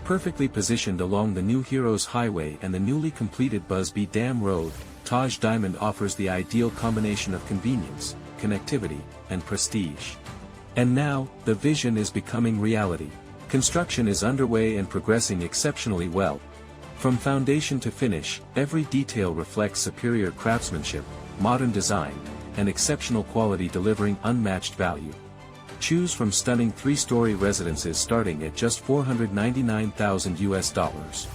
I: Perfectly positioned along the New Heroes Highway and the newly completed Busby Dam Road, Taj Diamond offers the ideal combination of convenience, connectivity, and prestige. And now, the vision is becoming reality. Construction is underway and progressing exceptionally well. From foundation to finish, every detail reflects superior craftsmanship, modern design, and exceptional quality, delivering unmatched value. Choose from stunning 3-story residences starting at just $499,000.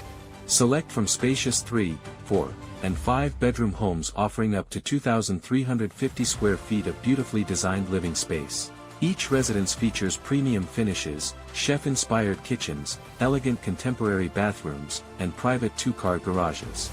I: Select from spacious 3, 4, and 5-bedroom homes offering up to 2,350 square feet of beautifully designed living space. Each residence features premium finishes, chef-inspired kitchens, elegant contemporary bathrooms, and private 2-car garages.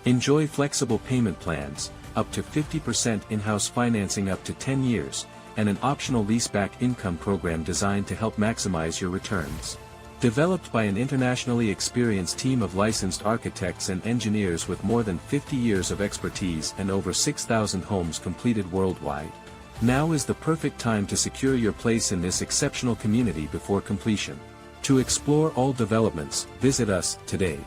I: Enjoy flexible payment plans, up to 50% in-house financing up to 10 years, and an optional leaseback income program designed to help maximize your returns. Developed by an internationally experienced team of licensed architects and engineers with more than 50 years of expertise and over 6,000 homes completed worldwide. Now is the perfect time to secure your place in this exceptional community before completion. To explore all developments, visit us today.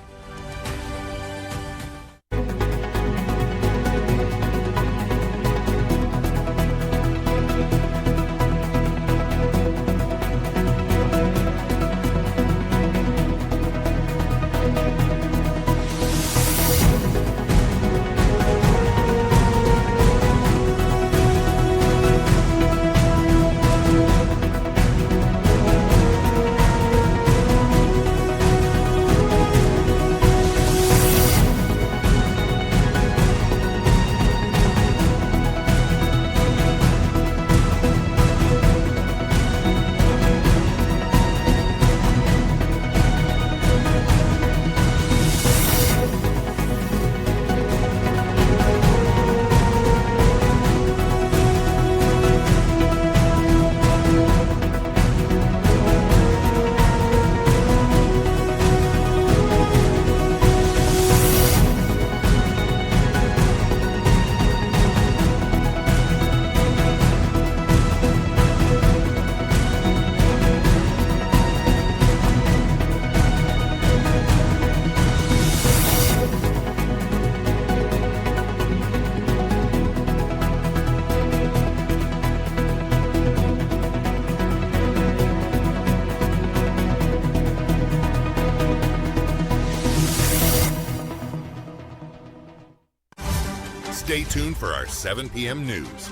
D: Stay tuned for our 7 p.m. news.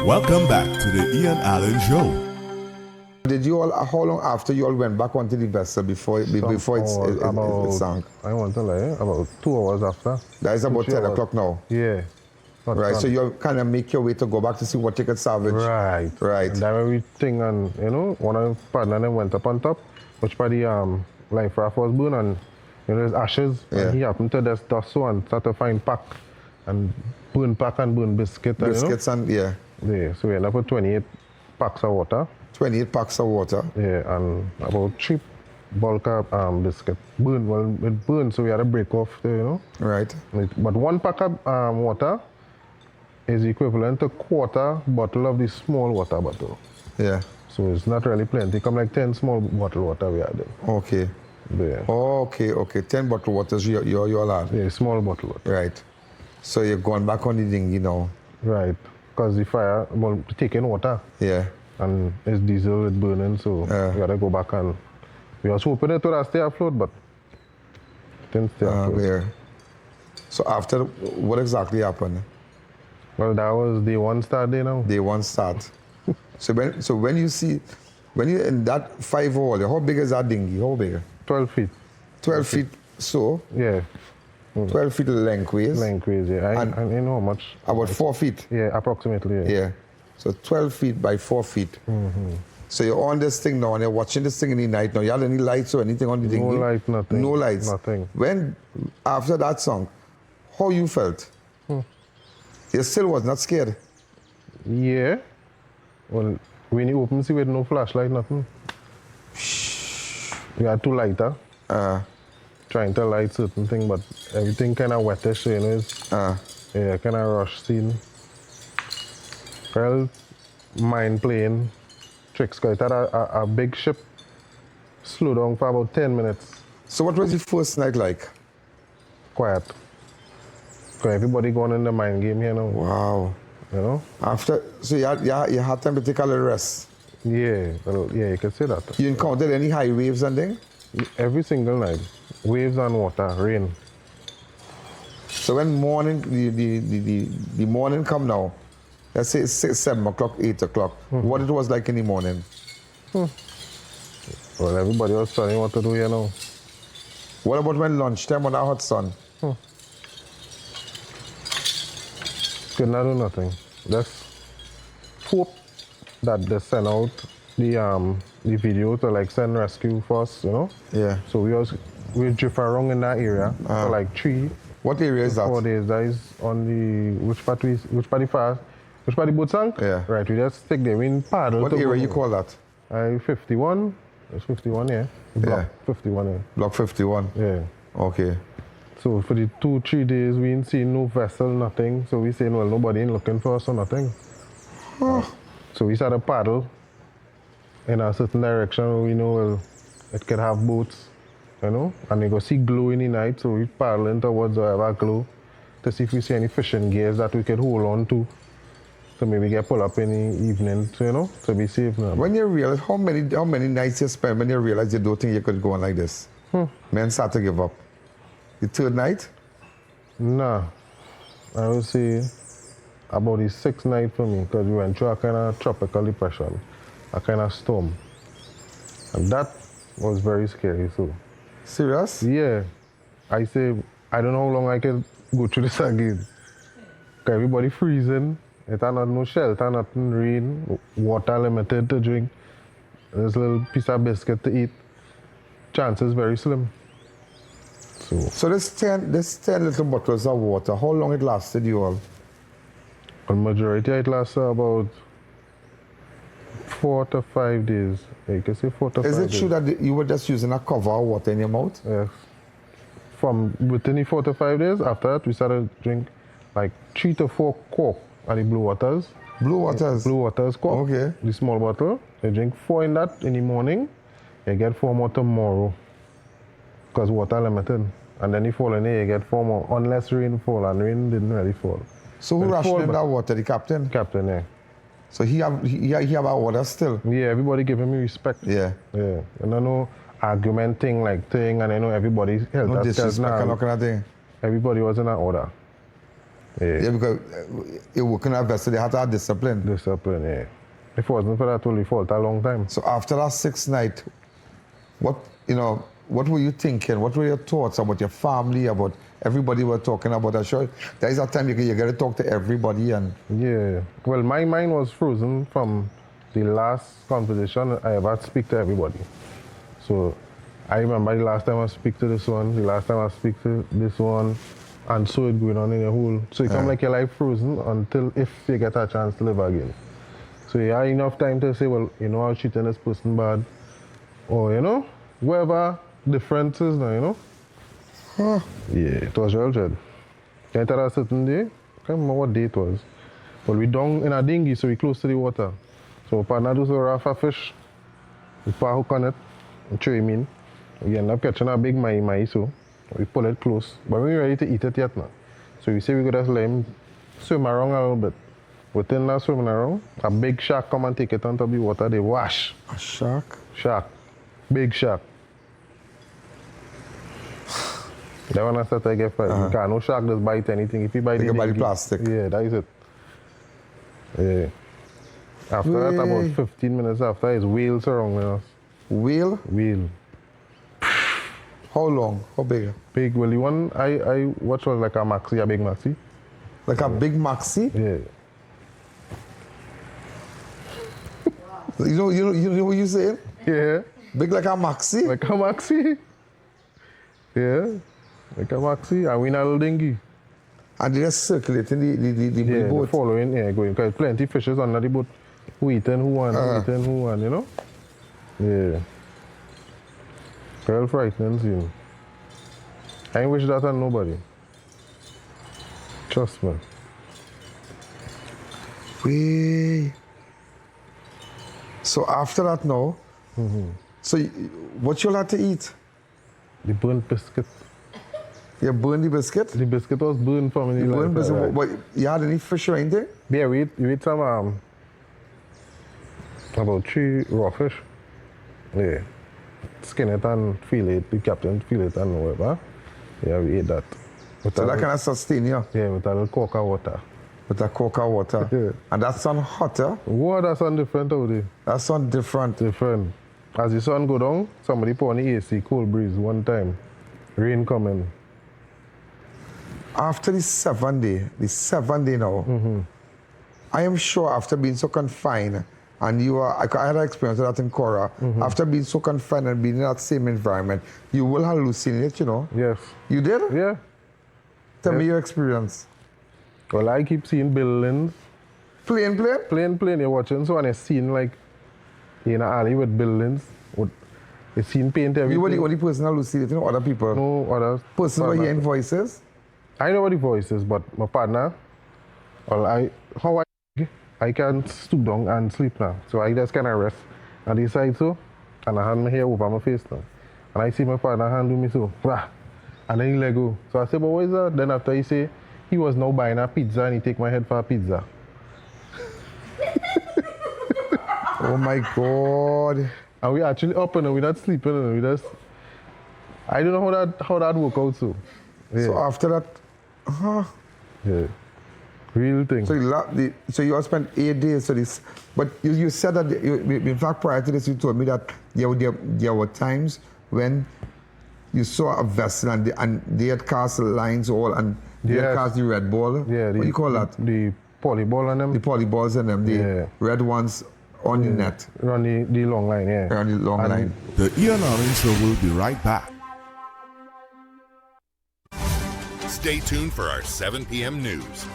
C: Welcome back to the Ian Allen Show.
B: Did you all, how long after you all went back onto the vessel before it sank?
M: I want to lie, about 2 hours after.
B: That is about 10 o'clock now?
M: Yeah.
B: Right, so you kind of make your way to go back to see what you could salvage?
M: Right.
B: Right.
M: And then everything, and you know, one of the partner then went up on top, which by the life raft was burned, and you know, there's ashes, and he happened to just dust so and start to find pack, and burn pack and burn biscuit.
B: Biscuits, you know? And
M: yeah, so we ended up with 28 packs of water. 28 packs of water? Yeah, and about 3 bulk of biscuit. Burn, well, it burned, so we had to break off, you know.
B: Right.
M: But 1 pack of water is equivalent to 1/4 bottle of the small water bottle.
B: Yeah.
M: So it's not really plenty. Come like 10 small bottle water we had there.
B: Okay.
M: Yeah.
B: Okay. 10 bottle waters you all had?
M: Yeah, small bottle water.
B: Right. So you're going back on the dinghy now?
M: Right. Because the fire, well, taking water.
B: Yeah.
M: And it's diesel, it's burning, so we gotta go back and We was hoping it would stay afloat, but it didn't stay afloat.
B: So after, what exactly happened?
M: Well, that was day one start day now.
B: Day one start. so when you're in that 5 hole, how big is that dinghy? How big?
M: 12 feet.
B: 12 feet, so?
M: Yeah.
B: 12 feet lengthways?
M: Lengthways, yeah. And you know how much?
B: About 4 feet?
M: Yeah, approximately, yeah.
B: Yeah. So 12 feet by 4 feet.
M: Mm-hmm.
B: So you're on this thing now and you're watching this thing in the night now. You have any lights or anything on the dinghy?
M: No light, nothing.
B: No lights?
M: Nothing.
B: When, after that song, how you felt? You still was not scared?
M: Yeah. Well, when you open sea with no flashlight, nothing. We had 2 lighter. Trying to light certain thing, but everything kind of wettish, you know. It's, yeah, kind of rush scene. Well, mind playing tricks, because it had a big ship slow down for about 10 minutes.
B: So what was your first night like?
M: Quiet. Because everybody going in the mind game here now.
B: Wow.
M: You know?
B: After, so you had time to take a little rest?
M: Yeah, well, yeah, you can say that.
B: You encountered any high waves and thing?
M: Every single night. Waves and water, rain.
B: So when morning, the morning come now, let's say it's 6, 7 o'clock, 8 o'clock, what it was like in the morning?
M: Well, everybody was telling what to do here now.
B: What about when lunchtime on that hot sun?
M: Could not do nothing. Just hope that they send out the video to like send rescue for us, you know?
B: Yeah.
M: So we drift around in that area for like 3.
B: What area is that?
M: 4 days. That is on the which part the boat sank?
B: Yeah.
M: Right, we just stick there. We paddle.
B: What area you call that?
M: 51. It's 51, yeah. Block 51, yeah.
B: Block 51?
M: Yeah.
B: Okay.
M: So for the 2-3 days, we ain't seen no vessel, nothing. So we saying, well, nobody ain't looking for us or nothing. So we started paddle in a certain direction where we know, well, it could have boats, you know, and we go see glow in the night. So we paddling towards wherever glow to see if we see any fishing gears that we could hold on to. So maybe get pulled up in the evening, you know, to be safe now.
B: When you realize, how many nights you spend when you realize you don't think you could go on like this? Men start to give up. The 3rd night?
M: Nah. I would say about the 6th night for me, because we went through a kind of tropical depression, a kind of storm. And that was very scary, so.
B: Serious?
M: Yeah. I say, I don't know how long I can go through this again. Because everybody freezing, it had not no shelter, nothing, rain, water limited to drink. There's a little piece of biscuit to eat. Chances very slim.
B: So this 10 little bottles of water, how long it lasted you all?
M: The majority it lasted about 4 to 5 days. You can say 4 to 5 days.
B: Is it true that you were just using a cover of water in your mouth?
M: Yes. From within the 4 to 5 days, after that we started to drink like 3 to 4 cork of the blue waters.
B: Blue waters?
M: Blue waters cork. Okay. The small bottle. You drink 4 in that in the morning. You get 4 more tomorrow. Because water limited. And then you fall in there, you get 4 more. Unless rain fall, and rain didn't really fall.
B: So who rationed that water? The captain?
M: Captain, yeah.
B: So he have our order still?
M: Yeah, everybody giving me respect.
B: Yeah.
M: Yeah. And I know argument thing, and I know everybody held
B: no
M: that
B: disrespect and kind of thing.
M: Everybody was in that order.
B: Yeah, because you working at vessel, they had to have discipline.
M: Discipline, yeah. If it wasn't for that, we fought a long time.
B: So after that 6th night, what were you thinking? What were your thoughts about your family, about everybody we're talking about? I'm sure there is a time you got to talk to everybody. And
M: yeah. Well, my mind was frozen from the last conversation I ever speak to everybody. So I remember the last time I speak to this one, the last time I speak to this one, and so it going on in the whole. So it come like your life frozen until if you get a chance to live again. So you have enough time to say, well, you know, I'm treating this person bad, or you know, whatever differences now, you know. Yeah, it was real dread. Can I tell a certain day? I can't remember what day it was. But we down in a dinghy, so we close to the water. So partner do so rough a fish, we put a hook on it, and throw him in. We end up catching a big mai, so we pull it close. But we ain't ready to eat it yet now. So we say we could just let him swim around a little bit. Within that swimming around, a big shark come and take it onto the water, they wash.
B: A shark?
M: Shark. Big shark. That one I said I get fined. Because no shark does bite anything. If you bite
B: They buy the plastic.
M: Yeah, that is it. Yeah. After that, about 15 minutes after, it's whales surrounding us.
B: Whale?
M: Whale.
B: How long? How big?
M: Big. Well, the one I watched was like a maxi, a big maxi.
B: Like a big maxi?
M: Yeah.
B: You know what you saying?
M: Yeah.
B: Big like a maxi?
M: Like a maxi. Yeah. Like a maxi. And we in a little dinghy.
B: And they just circulating the boat?
M: Yeah, following, going. Because plenty of fishes under the boat. Who eating, who want, you know? Yeah. Real frightening scene. I ain't wish that on nobody. Trust me.
B: So after that now, so what you had to eat?
M: The burnt biscuit.
B: You burned the biscuit?
M: The biscuit was burned for me.
B: You burned biscuit, but you had any fish or anything?
M: Yeah, we eat some, about 3 raw fish. Yeah. Skin it and feel it, the captain feel it and whatever. Yeah, we ate that.
B: So that kind of sustain you?
M: Yeah, with a little coca water.
B: With a coca water?
M: Yeah.
B: And that sun hotter?
M: Wow, that sun different out there.
B: That sun different?
M: Different. As the sun go down, somebody put on the AC, cold breeze one time. Rain coming.
B: After the 7th day now, I am sure after being so confined, and I had an experience of that in Cora, after being so confined and being in that same environment, you will hallucinate, you know?
M: Yes.
B: You did?
M: Yeah.
B: Tell me your experience.
M: Well, I keep seeing buildings.
B: Plane?
M: You're watching, so when I seen like, in an alley with buildings, you seen paint everything.
B: You were the only person hallucinating, or other people?
M: No, others.
B: Person were hearing voices?
M: I know what the voices, but my partner, well, I can't stoop down and sleep now. So I just kind of rest and decide so, and I hand my hair over my face now. And I see my partner hand do me so, and then he let go. So I say, but what is that? Then after he say, he was now buying a pizza and he take my head for a pizza.
B: Oh my God.
M: And we actually up and we're not sleeping and we just, I don't know how that work out so. Yeah.
B: So after that,
M: yeah. Real thing.
B: So you all spent 8 days to this, but you said that, in fact prior to this you told me that there were times when you saw a vessel and they had cast lines all and they had cast the red ball.
M: Yeah.
B: What do you call that?
M: The polyball on them.
B: The polyballs on them, the red ones on the net.
M: On the long line, yeah.
B: On the long line.
C: The I.A.N show will be right back.
D: Stay tuned for our 7 p.m. news.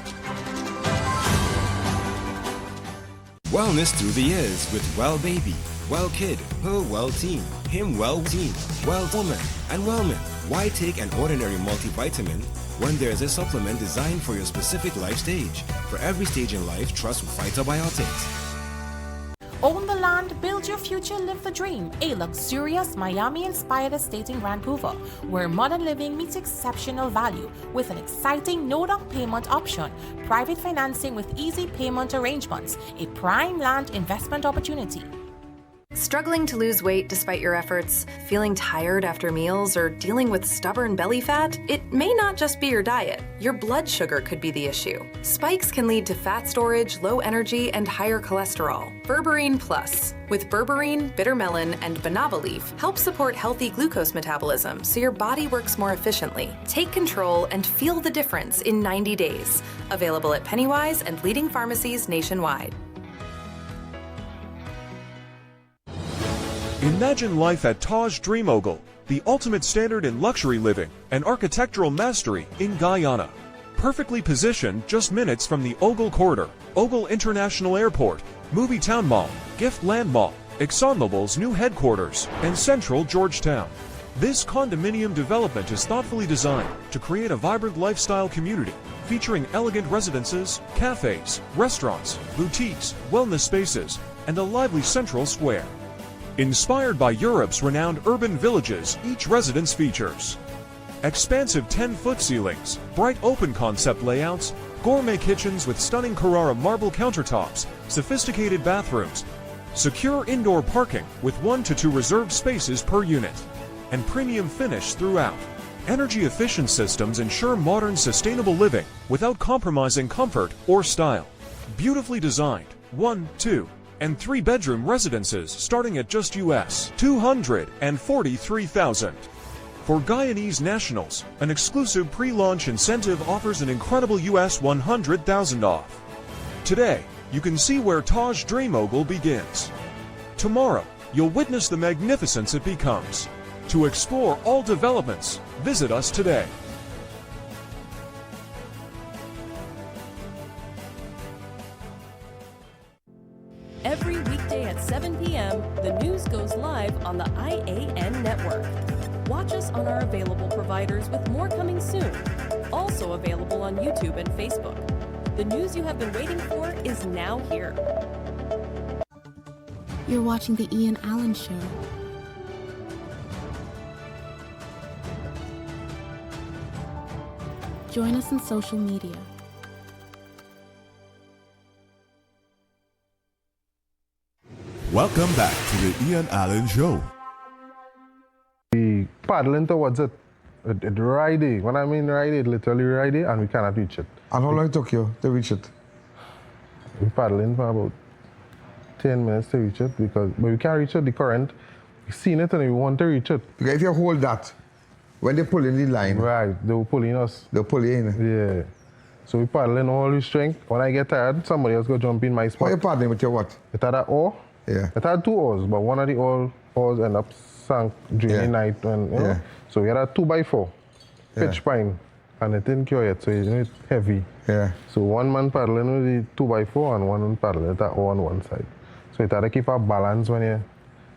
P: Wellness through the years with Well Baby, Well Kid, Her Well Team, Him Well Team, Well Woman, and Wellman. Why take an ordinary multivitamin when there's a supplement designed for your specific life stage? For every stage in life, trust Vitabiotics.
Q: Own the land, build your future, live the dream. A luxurious Miami-inspired estate in Vancouver, where modern living meets exceptional value with an exciting no-down payment option, private financing with easy payment arrangements, a prime land investment opportunity.
R: Struggling to lose weight despite your efforts? Feeling tired after meals or dealing with stubborn belly fat? It may not just be your diet. Your blood sugar could be the issue. Spikes can lead to fat storage, low energy, and higher cholesterol. Berberine Plus, with berberine, bitter melon, and banaba leaf, help support healthy glucose metabolism so your body works more efficiently. Take control and feel the difference in 90 days. Available at Pennywise and leading pharmacies nationwide.
K: Imagine life at Taj Dream Ogle, the ultimate standard in luxury living and architectural mastery in Guyana. Perfectly positioned just minutes from the Ogle Corridor, Ogle International Airport, Movie Town Mall, Gift Land Mall, ExxonMobil's new headquarters, and central Georgetown. This condominium development is thoughtfully designed to create a vibrant lifestyle community featuring elegant residences, cafes, restaurants, boutiques, wellness spaces, and a lively central square. Inspired by Europe's renowned urban villages, each residence features expansive 10-foot ceilings, bright open concept layouts, gourmet kitchens with stunning Carrara marble countertops, sophisticated bathrooms, secure indoor parking with 1 to 2 reserved spaces per unit, and premium finish throughout. Energy-efficient systems ensure modern, sustainable living without compromising comfort or style. Beautifully designed 1, 2, and 3-bedroom residences starting at just US $243,000. For Guyanese nationals, an exclusive pre-launch incentive offers an incredible US $100,000 off. Today, you can see where Taj Dream Mogul begins. Tomorrow, you'll witness the magnificence it becomes. To explore all developments, visit us today.
N: Every weekday at 7 p.m., the news goes live on the I.A.N. network. Watch us on our available providers with more coming soon. Also available on YouTube and Facebook. The news you have been waiting for is now here.
S: You're watching the I.A.N. Show. Join us on social media.
C: Welcome back to the I.A.N. Show.
M: We paddling towards it. It ride it. When I mean ride it, literally ride it, and we cannot reach it.
B: And how long it took you to reach it?
M: We paddling for about 10 minutes to reach it, but we can't reach it, the current. We've seen it and we want to reach it.
B: Because if you hold that, when they pull in the line.
M: Right, they will pull in us.
B: They'll pull you in.
M: Yeah. So we paddling all the strength. When I get tired, somebody else go jump in my spot.
B: How you paddling with your what?
M: It had an oar.
B: Yeah.
M: It had 2 oars, but one of the oars ended up sank during the night. And, you know, so we had a 2x4 pitch pine, and it didn't cure yet, so it's heavy.
B: Yeah.
M: So one man paddling with the 2x4 and one man paddling with that oar on one side. So it had to keep a balance when you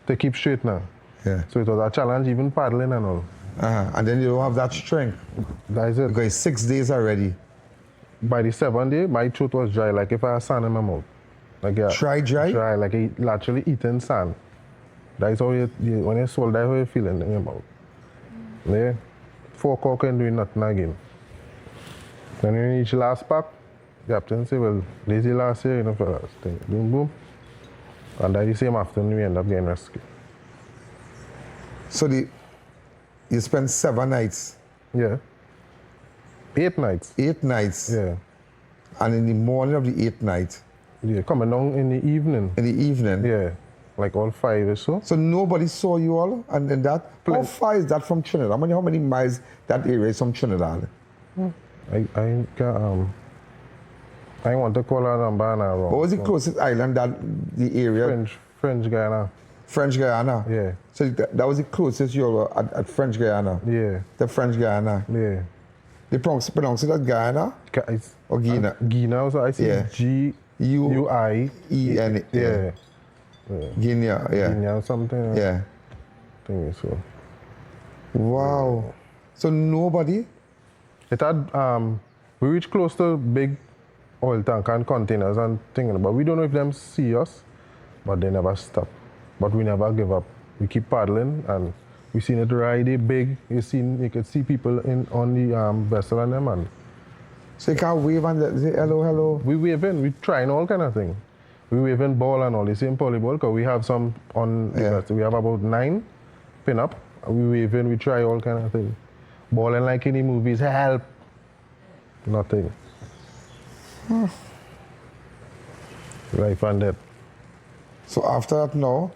M: to keep straight now.
B: Yeah.
M: So it was a challenge even paddling and all.
B: And then you don't have that strength.
M: That is it.
B: Because it's 6 days already.
M: By the 7th day, my throat was dry, like if I had sand in my mouth. Like
B: dry?
M: Dry, like literally eating sand. That's how when you swallow, that's how you feel in your mouth. Yeah. 4 o'clock and doing nothing again. Then when you reach the last pack, the captain say, well, this is the last year, you know, fellas. Boom, boom. And then the same afternoon, we end up getting rescued.
B: So you spent 7 nights?
M: Yeah. 8 nights.
B: 8 nights?
M: Yeah.
B: And in the morning of the 8th night?
M: Yeah, coming down in the evening.
B: In the evening?
M: Yeah. Like all 5 or so.
B: So nobody saw you all? And then that? How far is that from Trinidad? How many miles that area is from Trinidad?
M: I want to call her number and wrong.
B: What was the closest island that the area?
M: French Guyana.
B: French Guyana?
M: Yeah.
B: So that was the closest you were at French Guyana?
M: Yeah.
B: The French Guyana?
M: Yeah.
B: They pronounce it as Guyana? Or Guyana?
M: Guyana also, I see G-U-I-E-N. Yeah.
B: Guinea, yeah.
M: Guinea or something.
B: Yeah.
M: I think so.
B: Wow. So nobody?
M: It had, we reached close to big oil tank and containers and things, but we don't know if them see us, but they never stop. But we never give up. We keep paddling and we seen it ride big. You could see people on the vessel and them. And
B: so you can't wave and say hello, hello?
M: We waving, we trying all kind of things. We waving ball and all the same volleyball because we have some on the vessel. We have about 9 pin up. We waving, we try all kind of things. Balling like in the movies, help. Nothing. Life and death.
B: So after that now,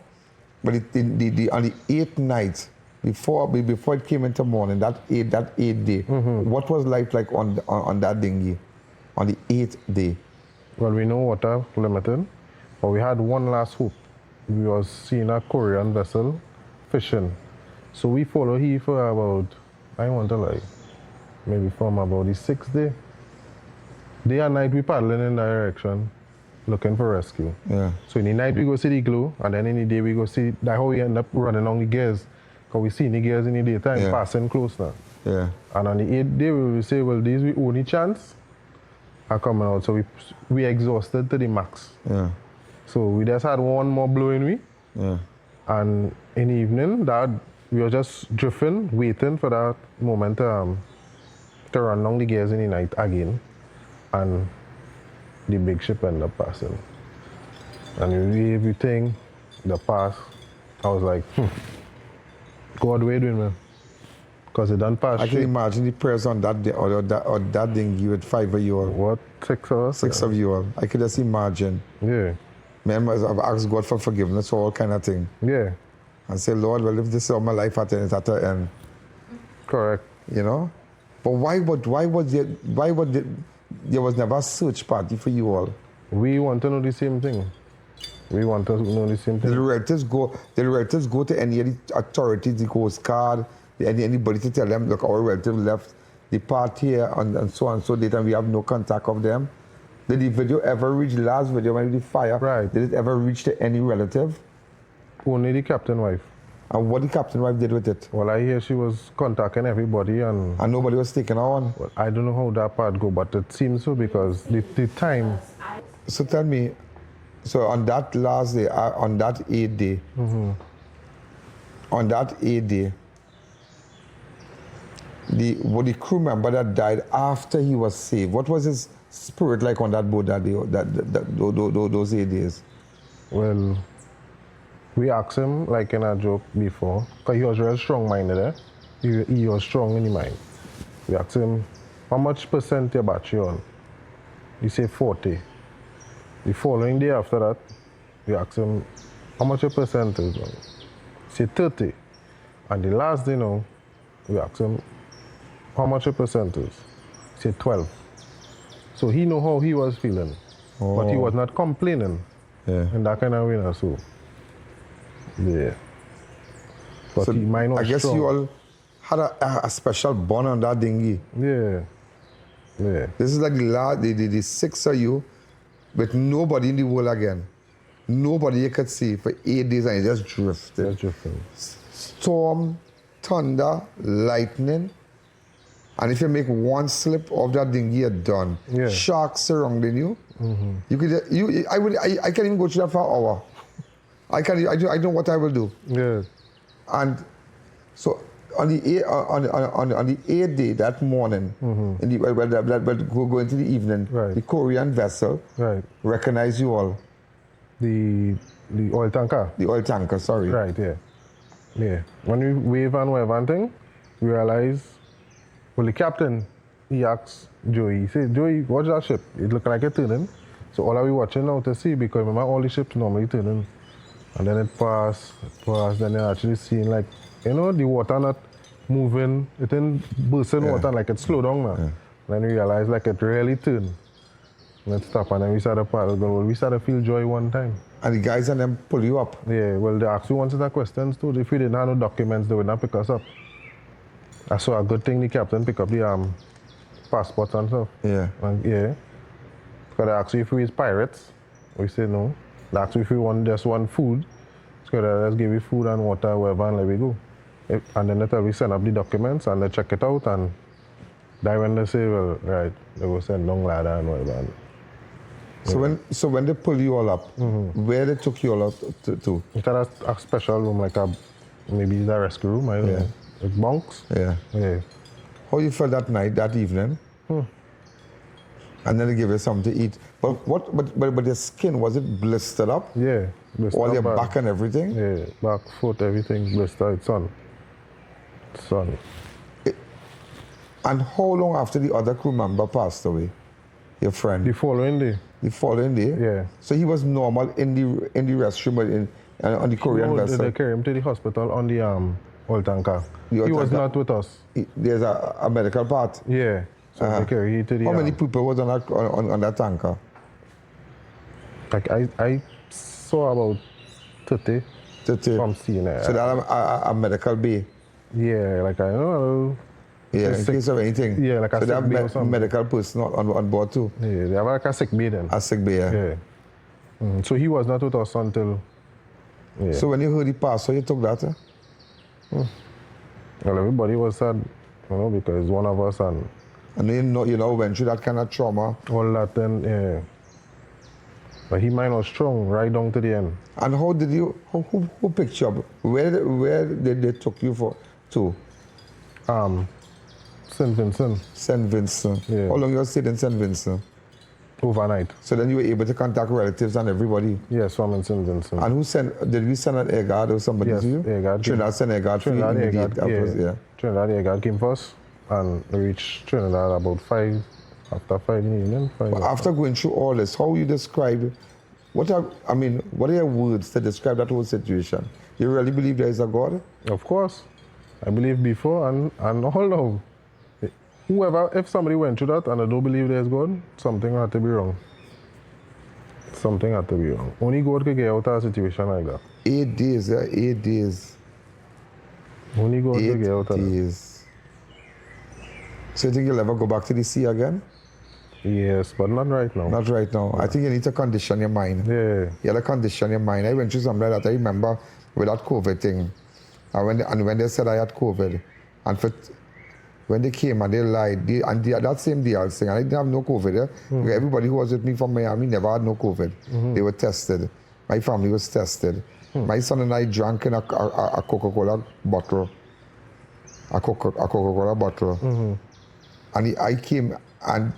B: but on the 8th night, before it came into morning, that 8th day, what was life like on that dinghy, on the 8th day?
M: Well, we know water limited, but we had one last hope. We was seeing a Korean vessel fishing. So we follow here for about, I want to like, maybe from about the 6th day. Day and night we paddling in that direction, looking for rescue.
B: Yeah.
M: So in the night we go see the glow, and then in the day we go see, that's how we end up running on the gears. Because we see the gears in the daytime passing close now.
B: Yeah.
M: And on the 8th day we will say, well, this is the only chance are coming out. So we exhausted to the max.
B: Yeah.
M: So we just had one more blow in we.
B: Yeah.
M: And in the evening, we were just drifting, waiting for that moment to run along the gears in the night again. And the big ship ended up passing. And we everything, the pass, I was like, God, what are you doing, man? Because it done pass.
B: I can imagine the prayers on that day, or that dinghy with 5 of you all.
M: What? 6 of us?
B: 6 of you all. I could just imagine.
M: Yeah.
B: Members, I've asked God for forgiveness for all kind of thing.
M: Yeah.
B: And say, Lord, well, if this is all my life at the end.
M: Correct.
B: You know? But why would there was never a search party for you all?
M: We want to know the same thing. We want to know the same thing.
B: Did the relatives go to any of the authorities, the Coast Guard, anybody to tell them, look, our relative left the part here and so on, so later we have no contact of them? Did the video ever reach, the last video when the fire,
M: right,
B: did it ever reach to any relative?
M: Only the captain wife.
B: And what the captain wife did with it?
M: Well, I hear she was contacting everybody and
B: nobody was taking her on?
M: Well, I don't know how that part go, but it seems so because the time.
B: So tell me, so on that last day, on that 8th day, on that 8th day, the crew member that died after he was saved, what was his spirit like on that boat that day, those 8 days?
M: Well, we asked him, like in a joke before, because he was very strong-minded, eh? He was strong in the mind. We asked him, how much percent your battery on? He said 40. The following day after that, we asked him, how much your percent is on? He said 30. And the last day now, we asked him, how much your percent is? He said 12. So he know how he was feeling, but he was not complaining.
B: Yeah.
M: In that kind of way, so. Yeah. But
B: so
M: mine was
B: I guess
M: strong.
B: you all had a special bond on that dinghy.
M: Yeah. Yeah.
B: This is like the 6 of you with nobody in the world again. Nobody you could see for 8 days and you just drifted.
M: Just drifting.
B: Storm, thunder, lightning. And if you make one slip of that dinghy, you're done.
M: Yeah.
B: Sharks surrounding you. You could, I can't even go through that for an hour. I don't know what I will do.
M: Yeah.
B: And so on the 8th day that morning, in the, go into the evening, the Korean vessel recognized you all.
M: The oil tanker.
B: The oil tanker, sorry.
M: Right, yeah. Yeah. When we wave and wave and thing, we realize, well, the captain, he asked Joey, he said, Joey, watch that ship. It looked like it's turning. So all are we watching now to see, because remember all the ships normally turning. And then it passed, then you actually seeing like, you know, the water not moving, it didn't burst in water, like it slowed down now. Then we realized like it really turned. And it stopped, and then we started paddle going. Well, we started to feel joy one time.
B: And the guys and them pull you up?
M: Yeah, well, they asked you one set of questions too. If we didn't have no documents, they would not pick us up. I saw a good thing the captain pick up the passports and stuff.
B: Yeah.
M: And, yeah. Because they asked you if we is pirates. We said no. They asked you if we just want food. So they just give you food and water, wherever, and let we go. And then they tell we send up the documents and they check it out, and then when they say, well, right, they will send down ladder and whatever.
B: So when they pull you all up, where they took you all up to?
M: It had a special room, like maybe the rescue room, I don't know. With bunks.
B: Yeah. How you felt that night, that evening? And then they give you something to eat. But your skin, was it blistered up?
M: Yeah.
B: All your back and everything?
M: Yeah, back, foot, everything blistered. Sun.
B: And how long after the other crew member passed away? Your friend?
M: The following day.
B: The following day?
M: Yeah. So
B: he was normal in the restroom, but on the Korean vessel?
M: They carried him to the hospital on the oil tanker. He was not with us.
B: There's a medical part?
M: Yeah. So they carried him to the...
B: How many people was on that tanker?
M: Like I saw about 30. From seeing it.
B: So that a medical bay?
M: Yeah, like I don't know.
B: Yeah, in case of anything.
M: Yeah, like a sick bay or something.
B: Medical personnel on board too?
M: Yeah, they have like a sick bay then.
B: A sick bay, yeah.
M: So he was not with us until... Yeah.
B: So when you heard he passed, so you took that?
M: Well, everybody was sad, you know, because one of us and
B: you know, went through that kind of trauma.
M: All that then, yeah. But his mind was strong right down to the end.
B: And how did you, who picked you up? Where did they took you to?
M: St. Vincent.
B: St. Vincent.
M: Yeah.
B: How long you stayed in St. Vincent?
M: overnight.
B: So then you were able to contact relatives and everybody?
M: Yes, from St. Vincent.
B: And who sent, did we send an air guard or somebody to you?
M: Air guard.
B: Trinidad sent air guard for you?
M: Trinidad air guard came first and reached Trinidad about 5, after 5 in the evening.
B: After going through all this, how you describe, what are your words to describe that whole situation? You really believe there is a God?
M: Of course. I believe before and all now. Whoever, if somebody went through that and I don't believe there's God, something had to be wrong. Something had to be wrong. Only God could get out of a situation like that.
B: 8 days, 8 days.
M: Only God could get out of
B: days. So you think you'll ever go back to the sea again?
M: Yes, but not right now.
B: Not right now. I think you need to condition your mind.
M: Yeah.
B: You have to condition your mind. I went through something like that. I remember with that COVID thing. And when they said I had COVID, and when they came and they lied, that same day I was saying, I didn't have no COVID. Everybody who was with me from Miami never had no COVID. They were tested. My family was tested. My son and I drank in a Coca-Cola bottle. A Coca-Cola bottle. And I came and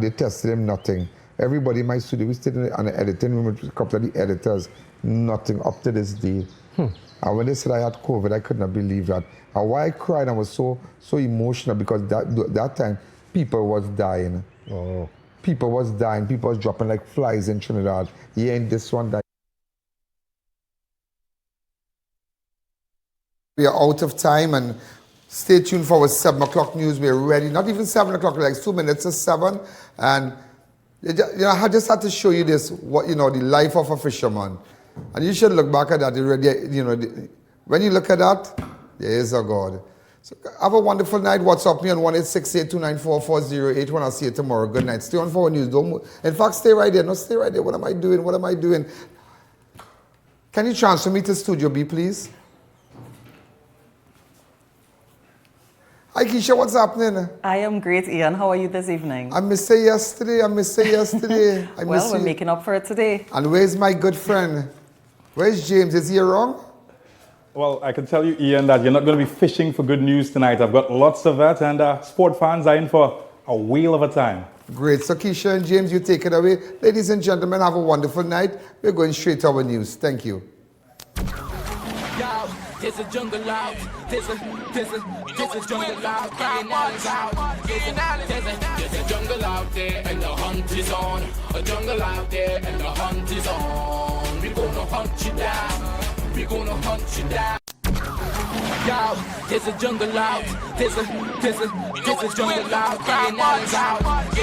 B: they tested him, nothing. Everybody in my studio, we stayed in the editing room with a couple of the editors, nothing up to this day. And when they said I had COVID, I could not believe that. And why I cried and was so emotional, because that time people was dying.
M: Oh.
B: People was dying. People was dropping like flies in Trinidad. Here in this one died. We are out of time, and stay tuned for our 7 o'clock news. We're ready. Not even 7 o'clock, like 2 minutes to 7. And I just had to show you this, the life of a fisherman. And you should look back at that. When you look at that, there is a God. So have a wonderful night. WhatsApp me on 1-868-294-4081. I'll see you tomorrow. Good night. Stay on for our news. Don't move. In fact, stay right there. No, stay right there. What am I doing? What am I doing? Can you transfer me to Studio B, please? Hi, Keisha. What's happening?
T: I am great, Ian. How are you this evening?
B: I missed you yesterday.
T: Well, we're making up for it today.
B: And where's my good friend? Where's James? Is he around?
U: Well, I can tell you, Ian, that you're not going to be fishing for good news tonight. I've got lots of that, and sport fans are in for a whale of a time.
B: Great. So, Keisha and James, you take it away. Ladies and gentlemen, have a wonderful night. We're going straight to our news. Thank you.
A: There's a jungle out. There's a jungle out. There's a jungle out there, and the hunt is on. A jungle out there, and the hunt is on. We're gonna hunt you down. We're gonna hunt you down. Yo, there's a jungle out. There's a jungle out.